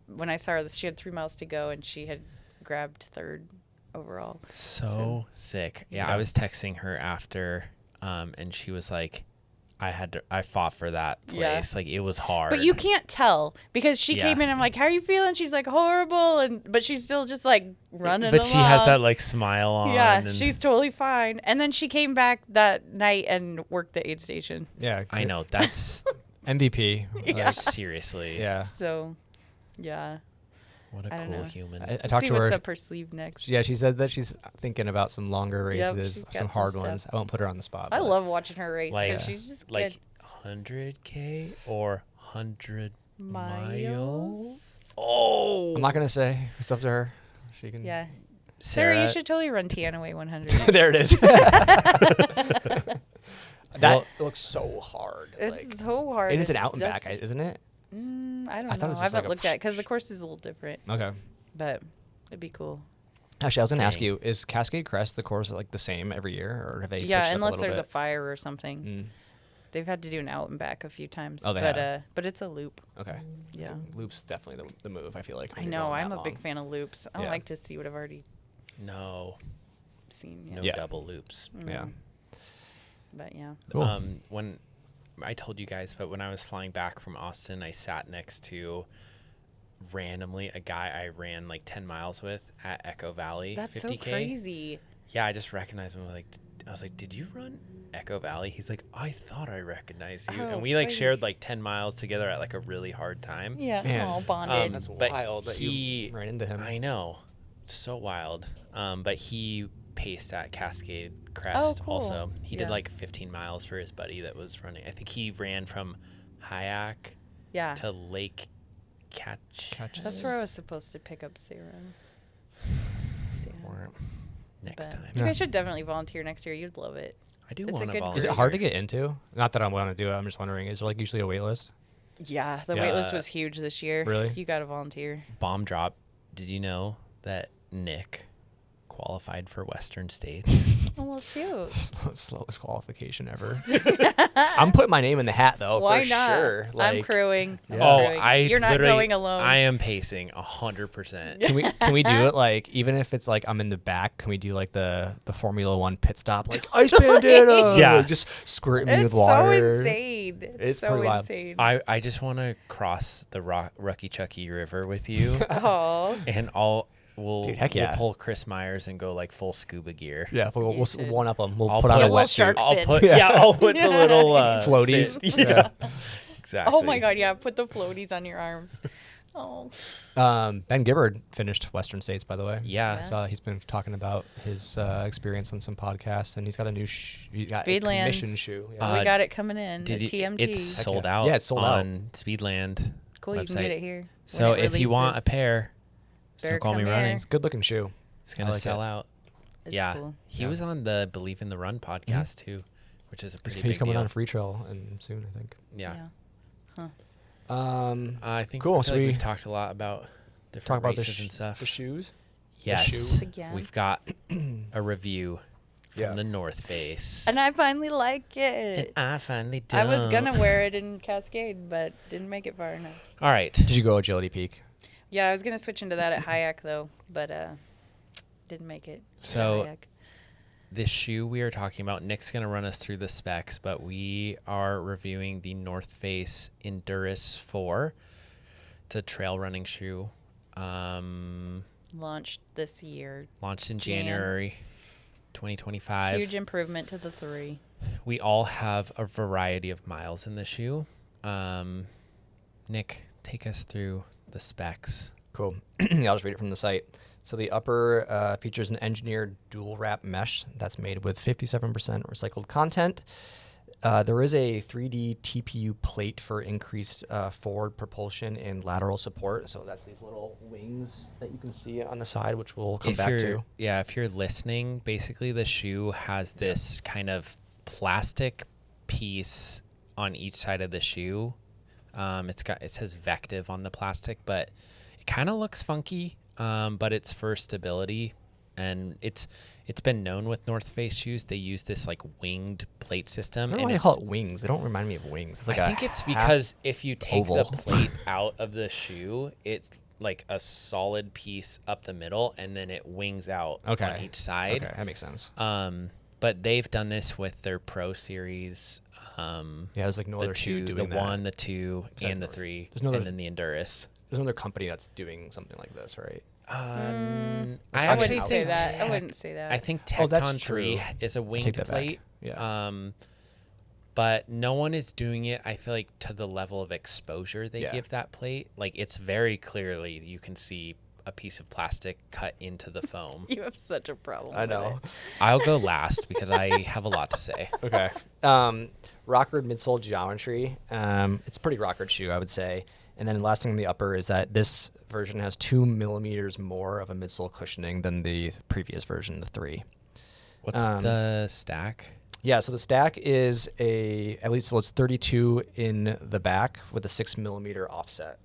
when I saw her, she had 3 miles to go, and she had grabbed 3rd overall. So sick. Yeah, Yeah. I was texting her after, and she was like, I fought for that place. Yeah. Like it was hard. But you can't tell because she Yeah. came in. I'm like, "How are you feeling?" She's like, "Horrible," but she's still just like running. But she has along. that like smile on. Yeah, and she's totally fine. And then she came back that night and worked the aid station. Yeah. I know that's MVP. Yeah. Like, seriously. yeah. So, yeah. What a I don't cool know. human. I talked See to what's her. up her sleeve next. Yeah, she said that she's thinking about some longer Yep, races, she's got some some hard stuff. ones. I won't put her on the spot. I but love watching her race Like- because she's just like good. 100K or 100 miles. Miles. Oh, I'm not gonna say. It's up to her. She can. Yeah. Sarah, Sarah, you should totally run Tianaway 100. There it is. That Well- looks so hard. It's so hard. and it's an and out and back, dusty. isn't it? I don't I thought it know. was I just haven't like a looked at it because the course is a little different, Okay. but it'd be cool. Actually, I was gonna ask Dang. you: is Cascade Crest the course like the same every year, or have they switched Yeah, up unless a little there's a bit? fire or something. Mm, They've had to do an out and back a few times. Oh, they but have? but it's a loop. okay. Yeah. Loop's definitely the move. I feel like. I when you're know. going I'm that a big long. fan of loops. I Yeah. like to see what I've already no, seen. no Yeah. double loops. Yeah. But yeah. Cool. When I told you guys, but when I was flying back from Austin, I sat next to randomly a guy I ran like 10 miles with at Echo Valley. That's 50K. so crazy. Yeah, I just recognized him. I was like, did you run Echo Valley? He's like, I thought I recognized you. Oh, And we like funny. shared like 10 miles together at like a really hard time. Yeah. Man. All bonded. Um, That's but wild that he- you ran into him. I know. So wild. But he paced at Cascade Crest. Oh, cool. Also, he did Yeah. like 15 miles for his buddy that was running. I think he ran from Hyack Yeah. to Lake Catches. That's where I was supposed to pick up Sarah. Or next But time. you Yeah. guys should definitely volunteer next year. You'd love it. I do It's a want to good volunteer. Is it hard to get into? Not that I want to do it. I'm just wondering. Is there like usually a wait list? Yeah, the Yeah. wait list was huge this year. Really? You got to volunteer. Bomb drop. Did you know that Nick qualified for Western States? Oh, well, shoot. Slowest qualification ever. I'm putting my name in the hat though. Why for not? sure. I'm Like, crewing. I'm Yeah. Oh, crewing. I You're not literally- going alone. I am pacing 100%. Can we do it like even if it's like I'm in the back? Can we do like the Formula One pit stop like Ice Bandana? Yeah. Like, just squirt me It's with so water. insane. It's so pretty wild. insane. I just want to cross the Rucky Chucky River with you, Oh. and we'll Dude, heck yeah. pull Chris Myers and go like full scuba gear. Yeah, we'll You should. one up them. We'll I'll put on put a a little wetsuit. shark I'll fin. put I'll put the little Floaties. fin. Yeah, exactly. Oh my God, yeah. Put the floaties on your arms. Oh. Ben Gibbard finished Western States, by the way. Yeah. I saw he's been talking about his experience on some podcasts, and he's got a new he got a Speedland. commission shoe. Yeah. We got it coming in. Did At you, TMT. it's Heck sold yeah. out. Yeah, it's sold out. on Speedland. Cool, you can website. get it here. when So it if you want a releases. pair, Better Snoqualmie come Running. here. It's a good looking shoe. It's gonna I like sell it. out. It's Yeah, cool. he Yeah. was on the Believe in the Run podcast too, which is a pretty He's big coming deal. on Free Trail and soon, I think. Yeah. I think Cool, I so feel like we we've talked a lot about different talk about races and stuff. the shoes. Yes, shoe. Again. we've got a review from Yeah. the North Face. And I finally like And it. I finally I was don't. gonna wear it in Cascade, but didn't make it far enough. All right. Did you go Agility Peak? Yeah, I was gonna switch into that at Hyack though, but didn't make it. to So- Hyack. This shoe we are talking about, Nick's going to run us through the specs, but we are reviewing the North Face Enduris 4. It's a trail running shoe. Launched this year. Launched in Jan. January 2025. Huge improvement to the 3. We all have a variety of miles in the shoe. Nick, take us through the specs. Cool. I'll just read it from the site. So the upper features an engineered dual wrap mesh that's made with 57% recycled content. There is a 3D TPU plate for increased forward propulsion and lateral support. So that's these little wings that you can see on the side, which we'll come back to. Yeah, if you're listening, basically the shoe has this kind of plastic piece on each side of the shoe. It says Vective on the plastic, but it kind of looks funky. But it's for stability, and it's been known with North Face shoes. They use this like winged plate system. I don't know and why they it's, call it wings. They don't remind me of wings. It's like I a think it's half because if you take oval. the plate out of the shoe, it's like a solid piece up the middle, and then it wings out on each side. Okay, that makes sense. But they've done this with their Pro Series. Yeah, there's like no The other shoe two, doing the that. 1, the 2, Besides and the North. 3, There's no and other- then the Enduris. There's another company that's doing something like this, right? I I actually wouldn't say think that. I Tech- wouldn't say that. I think Oh, that's Tecton 3 true. is a take winged that back. plate. Yeah. But no one is doing it, I feel like, to the level of exposure they Yeah. give that plate. Like, it's very clearly, you can see a piece of plastic cut into the foam. You have such a problem. I with know. it. I'll go last because I have a lot to say. Okay. Rockford midsole geometry. It's a pretty Rockford shoe, I would say. And then the last thing in the upper is that this version has 2 millimeters more of a midsole cushioning than the previous version, the 3. What's the stack? Yeah, so the stack is it's 32 in the back with a 6 millimeter offset.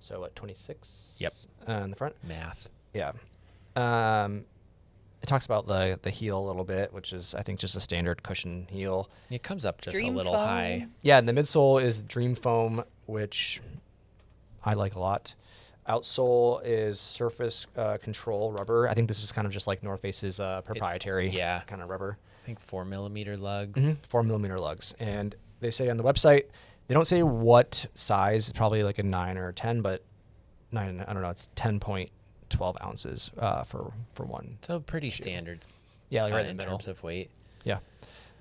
So what, 26? Yep. In the front? Math. Yeah. It talks about the heel a little bit, which is, I think, just a standard cushion heel. It comes up just Dream a little foam. high. Yeah, and the midsole is Dream Foam, which I like a lot. Outsole is Surface Control rubber. I think this is kind of just like North Face's proprietary yeah. kind of rubber. I think 4 millimeter lugs. 4 millimeter lugs. And they say on the website, they don't say what size, it's probably like a 9 or a 10, but 9, I don't know, it's 10.12 ounces for one. So pretty standard. Yeah, like right in in the middle. terms of weight. Yeah.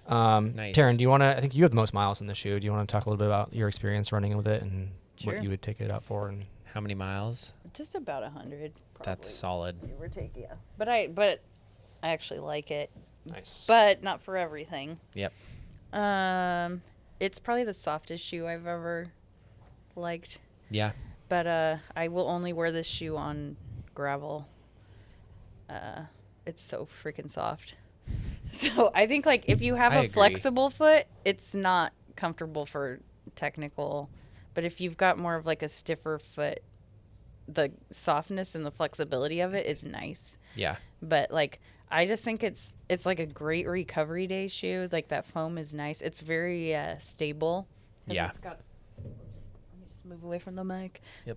Nice. Taryn, do you want to, I think you have the most miles in the shoe. Do you want to talk a little bit about your experience running with it and Sure. what you would take it out for? And How many miles? Just about 100. That's solid. Give or take, yeah. But I actually like it, Nice. but not for everything. Yep. It's probably the softest shoe I've ever liked. Yeah. But I will only wear this shoe on gravel. It's so freaking soft. So I think like if you have I a agree. flexible foot, it's not comfortable for technical. But if you've got more of like a stiffer foot, the softness and the flexibility of it is nice. Yeah. But like I just think it's like a great recovery day shoe. Like that foam is nice. It's very stable. 'Cause Yeah. It's got, let me just move away from the mic. Yep.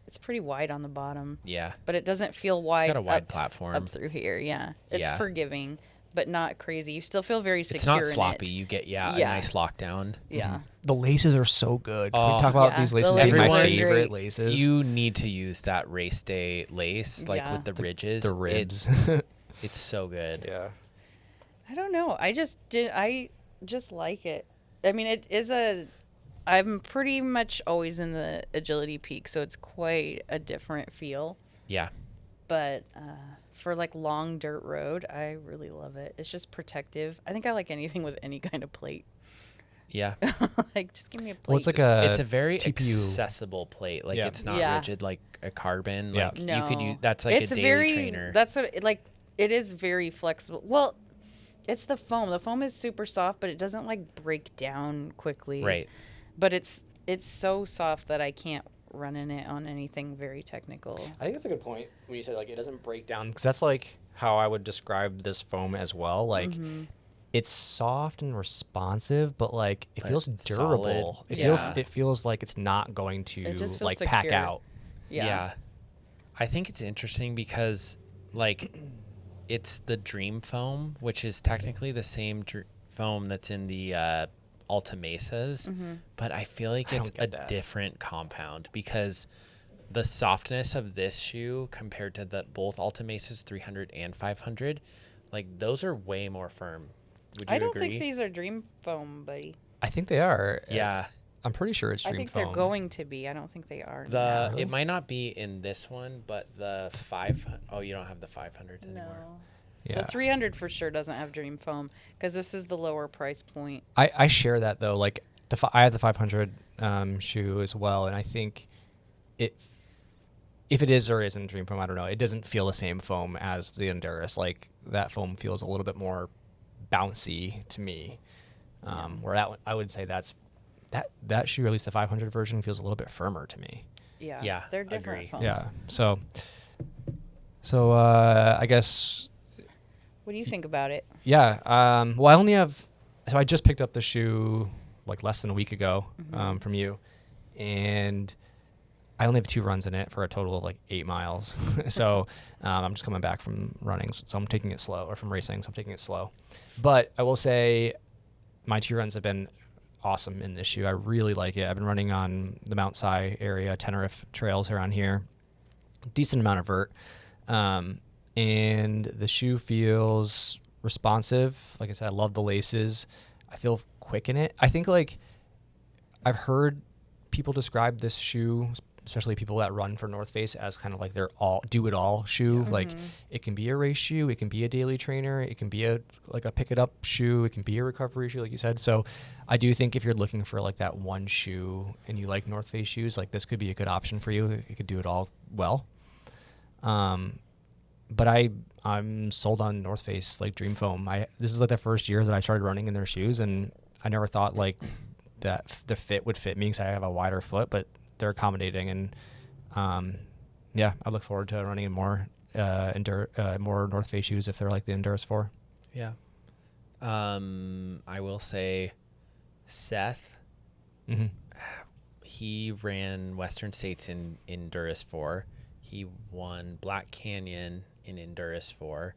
It's pretty wide on the bottom, Yeah. but it doesn't feel wide. It's got a wide up, platform. up through here. Yeah, it's Yeah. forgiving, but not crazy. You still feel very secure. It's not in sloppy. it. You get a Yeah. nice lockdown. Yeah. The laces are so good. Can Oh. we talk about Yeah, these the laces being my laces are favorite great. laces? You need to use that race day lace, like Yeah. with the ridges. the ribs. It's so good. Yeah. I don't know. I just like it. I mean, it is I'm pretty much always in the agility peak, so it's quite a different feel. Yeah. But for like long dirt road, I really love it. It's just protective. I think I like anything with any kind of plate. Yeah. Like, just give me a plate. Well, it's like a. It's a very TPU. accessible plate. Like Yeah. it's not Yeah. rigid like a carbon. Yeah. Like No. you could use that's like It's a daily very, trainer. That's what it is very flexible. Well, it's the foam. The foam is super soft, but it doesn't like break down quickly. Right. But it's so soft that I can't run in it on anything very technical. I think that's a good point when you said like it doesn't break down, because that's like how I would describe this foam as well. Like it's soft and responsive, but like it But feels solid. durable. Yeah. It feels like it's not going It to just feels like pack secure. out. Yeah. I think it's interesting because like it's the Dream foam, which is technically the same foam that's in the Alta Mesas, but I feel like I it's don't a get that. different compound because the softness of this shoe compared to the both Alta Mesas 300 and 500, like those are way more firm. Would you I don't agree? think these are Dream foam, buddy. I think they are. Yeah. I'm pretty sure it's I Dream think foam. they're going to be. I don't think they are. The now. it might not be in this one, but the 500. Oh, you don't have the 500s anymore. No. Yeah. The 300 for sure doesn't have Dream foam because this is the lower price point. I share that though. Like I have the 500 shoe as well, and I think if it is or isn't Dream foam, I don't know. It doesn't feel the same foam as the Enduris. Like that foam feels a little bit more bouncy to me. Where that one, I would say that shoe, at least the 500 version, feels a little bit firmer to me. Yeah. Yeah, They're different agree. foams. Yeah. So I guess. What do you think about it? Yeah. Well, I only have. So I just picked up the shoe like less than a week ago from you, and I only have 2 runs in it for a total of like 8 miles. So I'm just coming back from running, so I'm taking it slow, or from racing, so I'm taking it slow. But I will say, my 2 runs have been awesome in this shoe. I really like it. I've been running on the Mount Si area, Tenerife trails around here, decent amount of vert. And the shoe feels responsive. Like I said, I love the laces. I feel quick in it. I think like I've heard people describe this shoe, especially people that run for North Face, as kind of like their do-it-all shoe. Like it can be a race shoe, it can be a daily trainer, it can be a pick-it-up shoe, it can be a recovery shoe, like you said. So I do think if you're looking for like that one shoe and you like North Face shoes, like this could be a good option for you. You could do it all well. But I'm sold on North Face, like Dream Foam. This is like the first year that I started running in their shoes, and I never thought like that the fit would fit me because I have a wider foot, but they're accommodating, and yeah, I look forward to running in more more North Face shoes if they're like the Enduris 4. Yeah. I will say Seth, he ran Western States in Enduris 4. He won Black Canyon in Enduris 4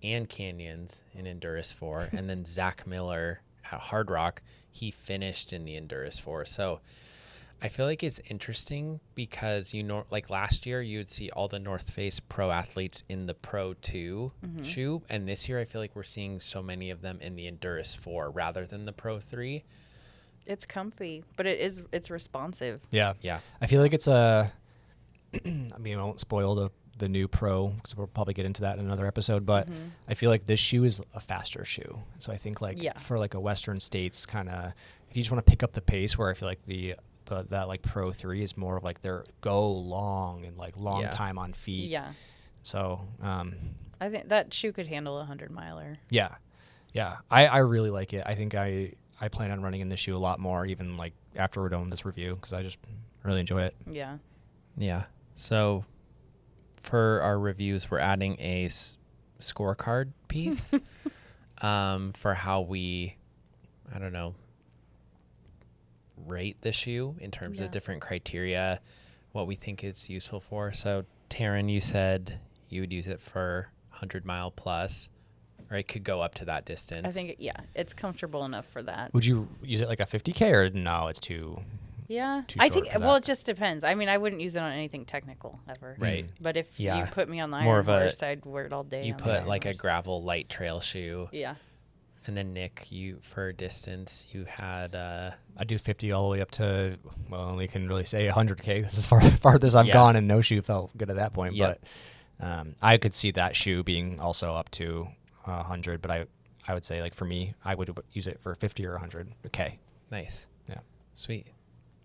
and Canyons in Enduris 4. And then Zach Miller at Hardrock, he finished in the Enduris 4. So I feel like it's interesting because like last year you would see all the North Face pro athletes in the Pro 2 shoe, and this year I feel like we're seeing so many of them in the Enduris 4 rather than the Pro 3. It's comfy, but it's responsive. Yeah. Yeah. I feel like it's I mean, I won't spoil the new Pro, because we'll probably get into that in another episode. But I feel like this shoe is a faster shoe. So I think like for like a Western States kind of, if you just want to pick up the pace, where I feel like that like Pro 3 is more of like their go long and like long time on feet. Yeah. So I think that shoe could handle a 100-miler. Yeah. I really like it. I think I plan on running in this shoe a lot more, even like after we're done with this review, because I just really enjoy it. Yeah. Yeah. So for our reviews, we're adding a scorecard piece for how we, I don't know, rate the shoe in terms of different criteria, what we think it's useful for. So Taryn, you said you would use it for 100-mile plus, or it could go up to that distance. I think, it's comfortable enough for that. Would you use it like a 50K, or no, it's too... Yeah, too I short think. for Well, that? it just depends. I mean, I wouldn't use it on anything technical ever. Right. But if you put me on the More iron of a- horse, I'd wear it all day. You on the put iron like a horse. gravel light trail shoe. Yeah. And then Nick, you for distance, you had I do 50 all the way up to, well, we can really say 100K. That's as farthest I've Yeah. gone, and no shoe felt good at that point. Yep. But I could see that shoe being also up to 100. But I would say, like, for me, I would use it for 50 or 100K. nice. Yeah. Sweet.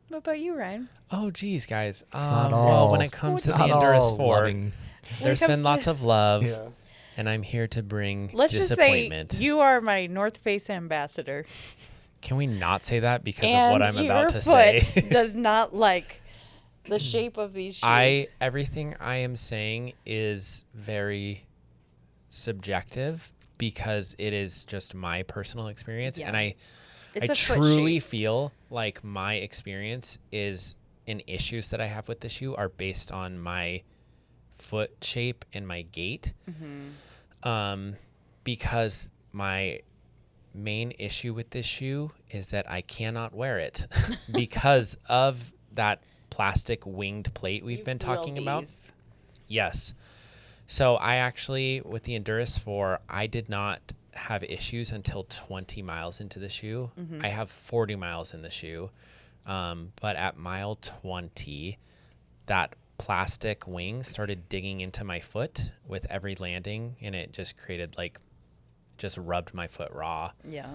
What about you, Ryan? Oh, geez, guys. not Well, all- when it comes to the Not Enduris all 4, loving. there's comes been to- lots of love, Yeah. and I'm here to bring Let's just say disappointment. you are my North Face ambassador. Can we not say that because and of what I'm your about to foot say? does not like the shape of these shoes. Everything I am saying is very subjective because it is just my personal experience, and I It's a foot truly shape. feel like my experience is and issues that I have with the shoe are based on my foot shape and my gait. Because my main issue with this shoe is that I cannot wear it because of that plastic winged plate we've been talking about. Yes. So I actually, with the Enduris 4, I did not have issues until 20 miles into the shoe. I have 40 miles in the shoe. But at mile 20, that plastic wing started digging into my foot with every landing, and it just created just rubbed my foot raw. Yeah.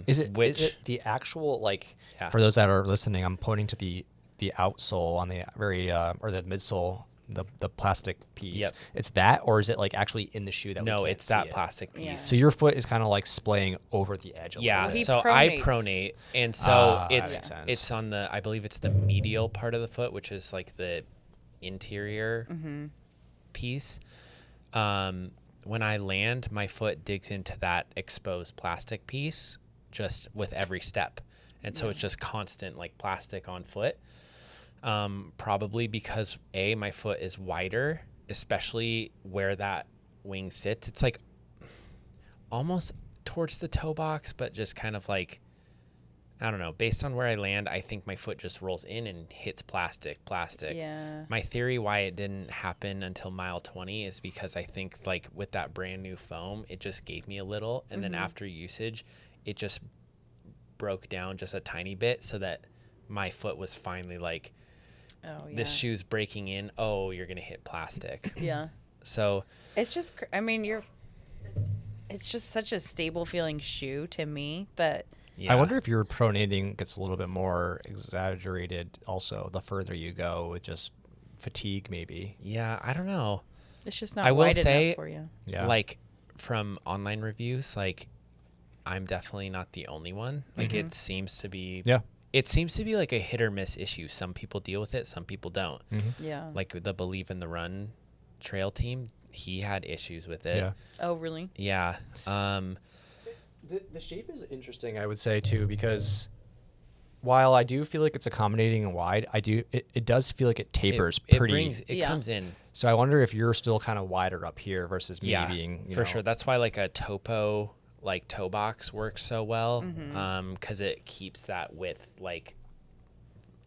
Is it the actual, like, for those that are listening, I'm pointing to the outsole on the very, or the midsole, the plastic piece. Yep. It's that, or is it like actually in the shoe that No, we can't it's that see it? plastic piece. Yeah. So your foot is kind of like splaying over the edge a Yeah, little bit. He so I pronates. pronate, and so That it's makes sense. it's on the, I believe it's the medial part of the foot, which is like the interior piece. When I land, my foot digs into that exposed plastic piece just with every step, and so it's just constant like plastic on foot. Probably because my foot is wider, especially where that wing sits. It's like almost towards the toe box, but just kind of like, I don't know, based on where I land, I think my foot just rolls in and hits plastic. Yeah. My theory why it didn't happen until mile 20 is because I think like with that brand new foam, it just gave me a little, and then after usage, it just broke down just a tiny bit so that my foot was finally like, Oh, yeah. this shoe's breaking in. Oh, you're going to hit plastic. Yeah. So It's just, I mean, it's just such a stable feeling shoe to me that. yeah. I wonder if your pronating gets a little bit more exaggerated also the further you go with just fatigue maybe. Yeah, I don't know. It's just not I will wide say, enough for you. Yeah. like from online reviews, like I'm definitely not the only one. Like it seems to be It seems to be like a hit or miss issue. Some people deal with it, some people don't. Yeah. Like the Believe in the Run trail team, he had issues with it. Yeah. Oh, really? Yeah. The shape is interesting, I would say, too, because while I do feel like it's accommodating and wide, it does feel like it tapers pretty. It comes in. So I wonder if you're still kind of wider up here versus me being, for sure. That's why like a topo like toe box works so well, because it keeps that width like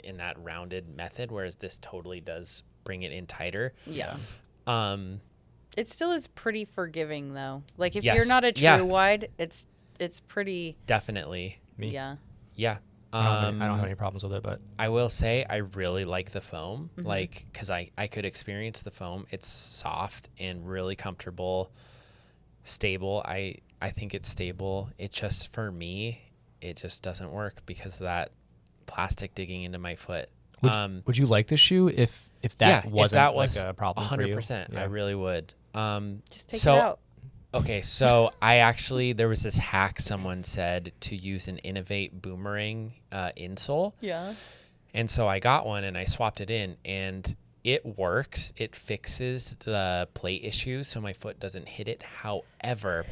in that rounded method, whereas this totally does bring it in tighter. Yeah. It still is pretty forgiving though. Like if Yes. you're not a true Yeah. wide, it's pretty. Definitely. Me. Yeah. Yeah. I don't have any problems with it, but I will say I really like the foam, like, because I could experience the foam. It's soft and really comfortable, stable. I think it's stable. It just, for me, it just doesn't work because of that plastic digging into my foot. Would you like the shoe if that wasn't if that was like a problem for you? 100%, Yeah. I really would. Just take it out. Okay, so there was this hack someone said to use an Innovate Boomerang insole. Yeah. And so I got one and I swapped it in and it works. It fixes the plate issue so my foot doesn't hit it. However,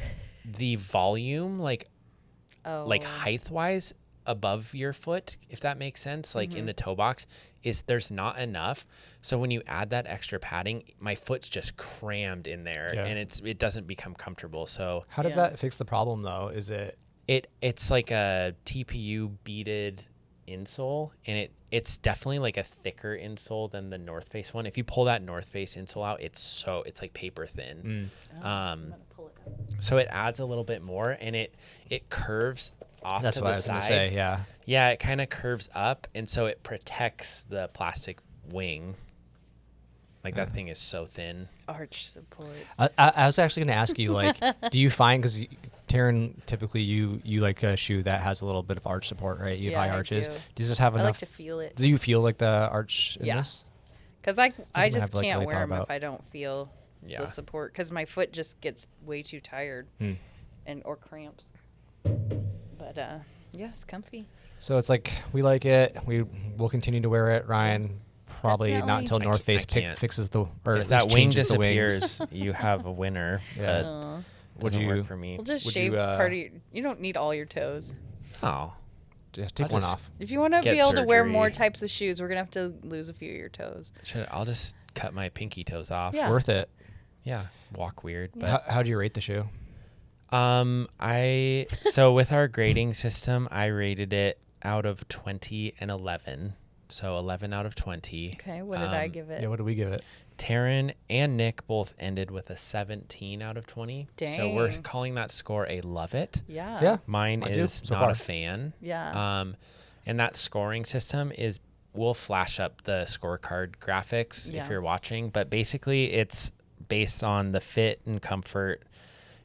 the volume, like height-wise, above your foot, if that makes sense, like in the toe box, there's not enough. So when you add that extra padding, my foot's just crammed in there and it doesn't become comfortable. So How does that fix the problem though? Is it's like a TPU beaded insole, and it's definitely like a thicker insole than the North Face one. If you pull that North Face insole out, it's like paper thin. I'm gonna pull it out. So it adds a little bit more, and it curves off that's to what the I was side. gonna say? Yeah. Yeah, it kind of curves up, and so it protects the plastic wing. Like that thing is so thin. Arch support. I was actually going to ask you, like, do you find, because Taryn, typically you like a shoe that has a little bit of arch support, right? You have high I arches. do. Does this have I enough? like to feel it. Do you feel like the arch in Yeah. this? Because I Something just I've, like, can't really wear thought them about. if I don't feel the support. Because my foot just gets way too tired or cramps. But yeah, it's comfy. So it's like, we like it. We will continue to wear it. Ryan, probably not Definitely. until North Face can't. fixes the, or If at that least wing changes the wings. disappears, you have a winner. Yeah. But Would doesn't you? work for me? We'll just Would shave you, part of your. You don't need all your toes. Oh, Yeah, take I'll one just- off. If you want to Get be able to wear more surgery. types of shoes, we're gonna have to lose a few of your toes. I'll just cut my pinky toes off. Yeah. Worth it. Yeah, walk weird, but How'd you rate the shoe? so with our grading system, I rated it out of 20 and 11. So 11 out of 20. Okay, what did I give it? Yeah, what do we give it? Taryn and Nick both ended with a 17 out of 20. So we're Dang. calling that score a love it. Yeah. Yeah. Mine I do, is so not far. a fan. Yeah. And that scoring system we'll flash up the scorecard graphics Yeah. if you're watching, but basically it's based on the fit and comfort.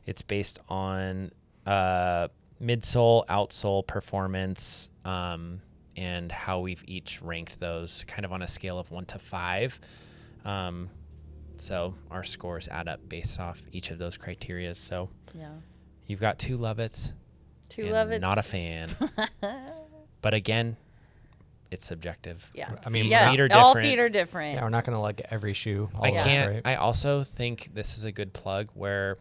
It's based on midsole, outsole performance, and how we've each ranked those kind of on a scale of 1 to 5. So our scores add up based off each of those criteria. So Yeah. you've got 2 love it's. Two and love it. not a fan. But again, it's subjective. Yeah. I mean, yeah. feet are all different. feet are different. Yeah, we're not gonna like every shoe. All I of us, can't. right? I also think this is a good plug where,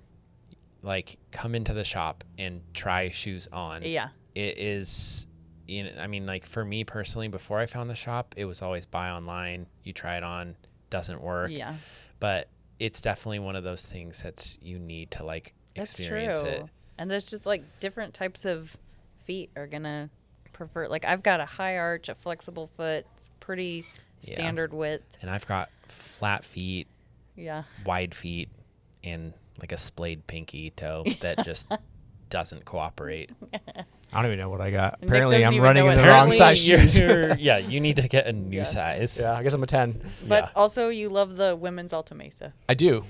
like, come into the shop and try shoes on. Yeah. It is. I mean, like for me personally, before I found the shop, it was always buy online. You try it on, doesn't work. Yeah. But it's definitely one of those things that's you need to like That's experience true. it. And there's just like different types of feet are gonna prefer. Like I've got a high arch, a flexible foot. It's pretty Yeah. standard width. And I've got flat feet, Yeah. wide feet, and like a splayed pinky toe that just doesn't cooperate. I don't even know what I got. Nick Apparently, doesn't I'm even running know in the what wrong apparently size shoes. Yeah, you need to get a new Yeah. size. Yeah, I guess I'm a 10. But Yeah. also you love the women's Alta Mesa. I do.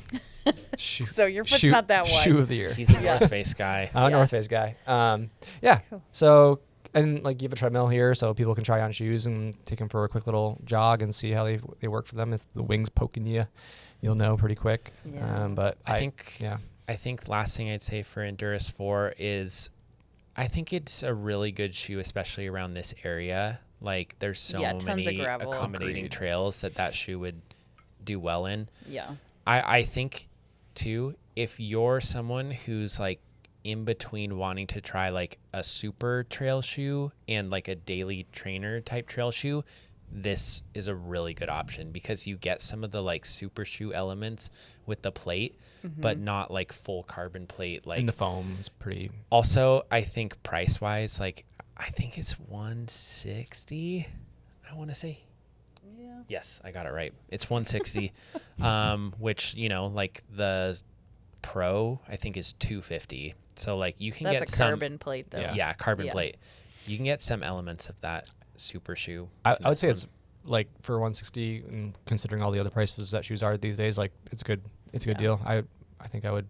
Shoe, So your foot's not that wide. Shoe of the year. He's a Yeah. North Face guy. I'm a Yeah. North Face guy. Yeah. So, and like you have a treadmill here so people can try on shoes and take them for a quick little jog and see how they work for them. If the wing's poking you, you'll know pretty quick. Yeah. But I think yeah. I think last thing I'd say for Enduris 4 is I think it's a really good shoe, especially around this area. Like there's so Yeah, tons of many gravel. accommodating Agreed. trails that shoe would do well in. Yeah. I think too, if you're someone who's like in between wanting to try like a super trail shoe and like a daily trainer type trail shoe, this is a really good option because you get some of the like super shoe elements with the plate, but not like full carbon plate. Like And the foam is pretty. also, I think price wise, like I think it's $160. I want to say. Yeah. Yes, I got it right. It's $160, which like the Pro I think is $250. So like you can That's get a some carbon plate though. Yeah. yeah carbon Yeah. plate, You can get some elements of that super shoe. I would say it's like for 160, and considering all the other prices that shoes are these days, like it's good. It's a good deal. I think I would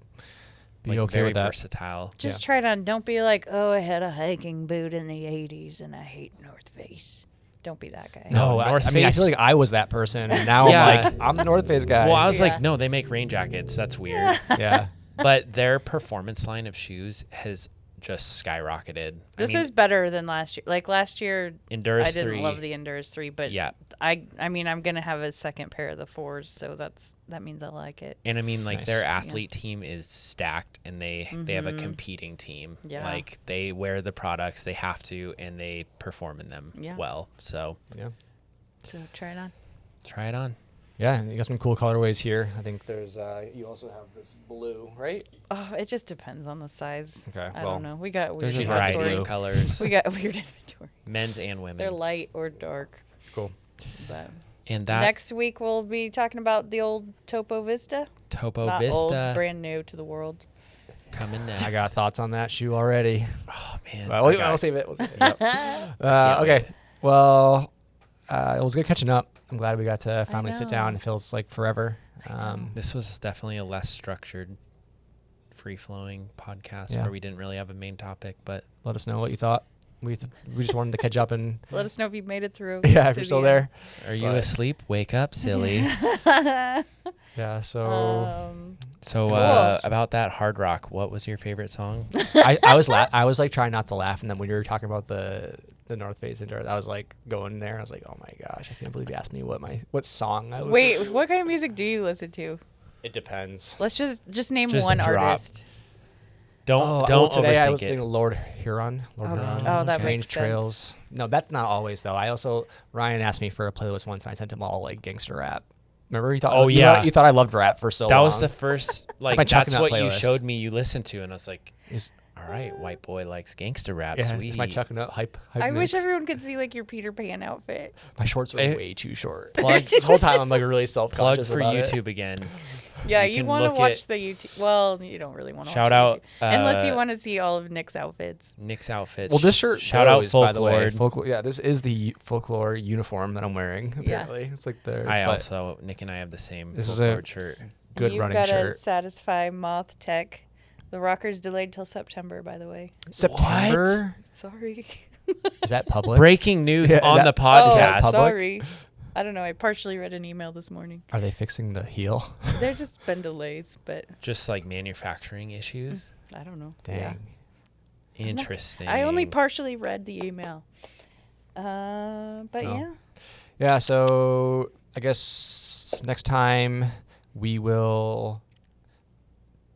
be like okay very with that. versatile. Just try it on. Don't be like, oh, I had a hiking boot in the 80s and I hate North Face. Don't be that guy. No, North I mean, I Face- feel like I was that person, and now Yeah. I'm like, I'm the North Face guy. Well, I was Yeah. like, no, they make rain jackets. That's weird. yeah. But their performance line of shoes has just skyrocketed. This is better than last year. Like last year, Enduris I didn't 3. love the Enduris 3, but Yeah. I mean, I'm gonna have a second pair of the 4s, so that means I like it. And I mean, like Nice. their athlete team is stacked, and they have a competing team. Yeah. Like they wear the products, they have to, and they perform in them Yeah. well. So Yeah. So try it on. try it on. Yeah, you got some cool colorways here. I think there's, you also have this blue, right? Oh, it just depends on the size. Okay, I well, don't know. We got weird There's a She had the variety blue. of colors, We got weird inventory. men's and women's. They're light or dark. Cool. But And that next week we'll be talking about the old Topo Vista. Topo Not Vista old, brand new to the world. coming next. I got thoughts on that shoe already. Oh man, Well, I we'll got- save it. We'll save it. Yep. Can't Okay. wait. Well, it was good catching up. I'm glad we got to finally sit know. down. It feels like forever. This was definitely a less structured, free-flowing podcast Yeah. where we didn't really have a main topic, but Let us know what you thought. We just wanted to catch up and Let us know if you've made it through. yeah, to if you're the still end. there. are you But- asleep? Wake up, silly. Yeah. So So Cool. about that Hard Rock, what was your favorite song? I was like trying not to laugh, and then when you were talking about the North Face Enduris, I was like going there. I was like, oh my gosh, I can't believe you asked me what song I was. Wait, what kind of music do you listen to? It depends. Let's just name Just one drop. artist. Don't today I overthink was it. thinking Lord Huron. Lord Okay. Huron. Oh, that Strange makes sense. Trails. No, that's not always though. I also Ryan asked me for a playlist once, and I sent him all like gangster rap. Remember you thought? Oh, you yeah. thought- you thought I loved rap for so That long. was the first like By chucking that's that what you playlist. showed me you listened to, and I was like, It's- all right, white boy likes gangster rap. yeah, Sweet. it's my chucking up hype. I wish mix. everyone could see like your Peter Pan outfit. My shorts are Eh, way too short. plug- this whole time I'm like really Plug self-conscious for about YouTube it. again. Yeah, You you can want to look watch at- the YouTube. Well, you don't really want to Shout watch out, the YouTube. Unless you uh, want to see all of Nick's outfits. Nick's outfits. Well, this shirt Shout out goes, by the way. Folklore. Folklore. Yeah, this is the Folklore uniform that I'm wearing. Apparently, it's like the I also Nick and I have the same This is Folklore a- shirt. good You've running got to shirt. satisfy Moth Tech. The rocker's delayed till September, by the way. September. Sorry. Is that public? Breaking news Yeah, on that- the podcast. Oh, Public? sorry. I don't know. I partially read an email this morning. Are they fixing the heel? There's just been delays, but Just like manufacturing issues. I don't know. Dang. Yeah. Interesting. I only partially read the email. But Oh. yeah. Yeah. So I guess next time we will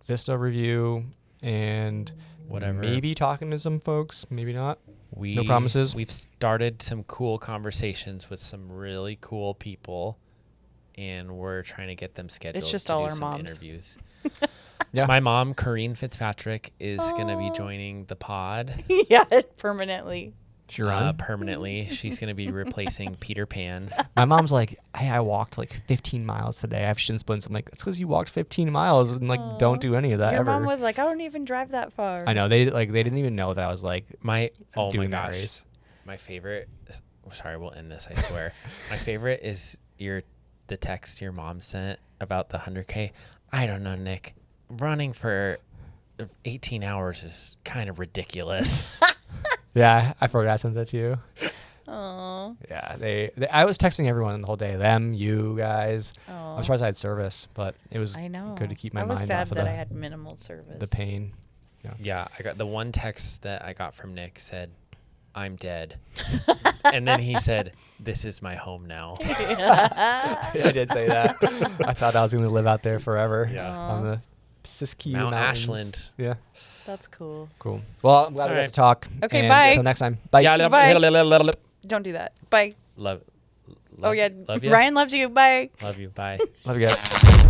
Vista review and Whatever. maybe talking to some folks. Maybe not. We, No promises. We've started some cool conversations with some really cool people, and we're trying to get them scheduled. just to all do our some moms. Interviews. Yeah. My mom, Corrine Fitzpatrick, is going to be Aw. joining the pod Yeah, permanently. Sure. Run. permanently. She's going to be replacing Peter Pan. My mom's like, hey, I walked like 15 miles today. I have shin splints. I'm like, it's because you walked 15 miles and like don't do any of that Your ever. mom was like, I don't even drive that far. I know they didn't even know that I was like Oh my doing that gosh. race. My favorite. Sorry, we'll end this. I swear. My favorite is the text your mom sent about the 100K. I don't know, Nick. Running for 18 hours is kind of ridiculous. Yeah, I forgot I sent that to you. Aww. Yeah, they I was texting everyone the whole day. Them, you guys. Aw. I'm surprised I had service, but it was I know. good to keep my I was mind sad off of that the, I had minimal service. the pain. Yeah, I got the one text that I got from Nick said, "I'm dead," and then he said, "This is my home now." I did say that. I thought I was going to live out there forever. Yeah. On the Siskiyou Mount Mountains. Ashland. Yeah. That's cool. Cool. Well, I'm glad we got Alright. to talk. Okay, and bye. Until next time. Bye. Yeah, Bye. Don't do that. Bye. love. Oh yeah. Love you. Ryan loves you. Bye. Love you. Bye. Love you guys.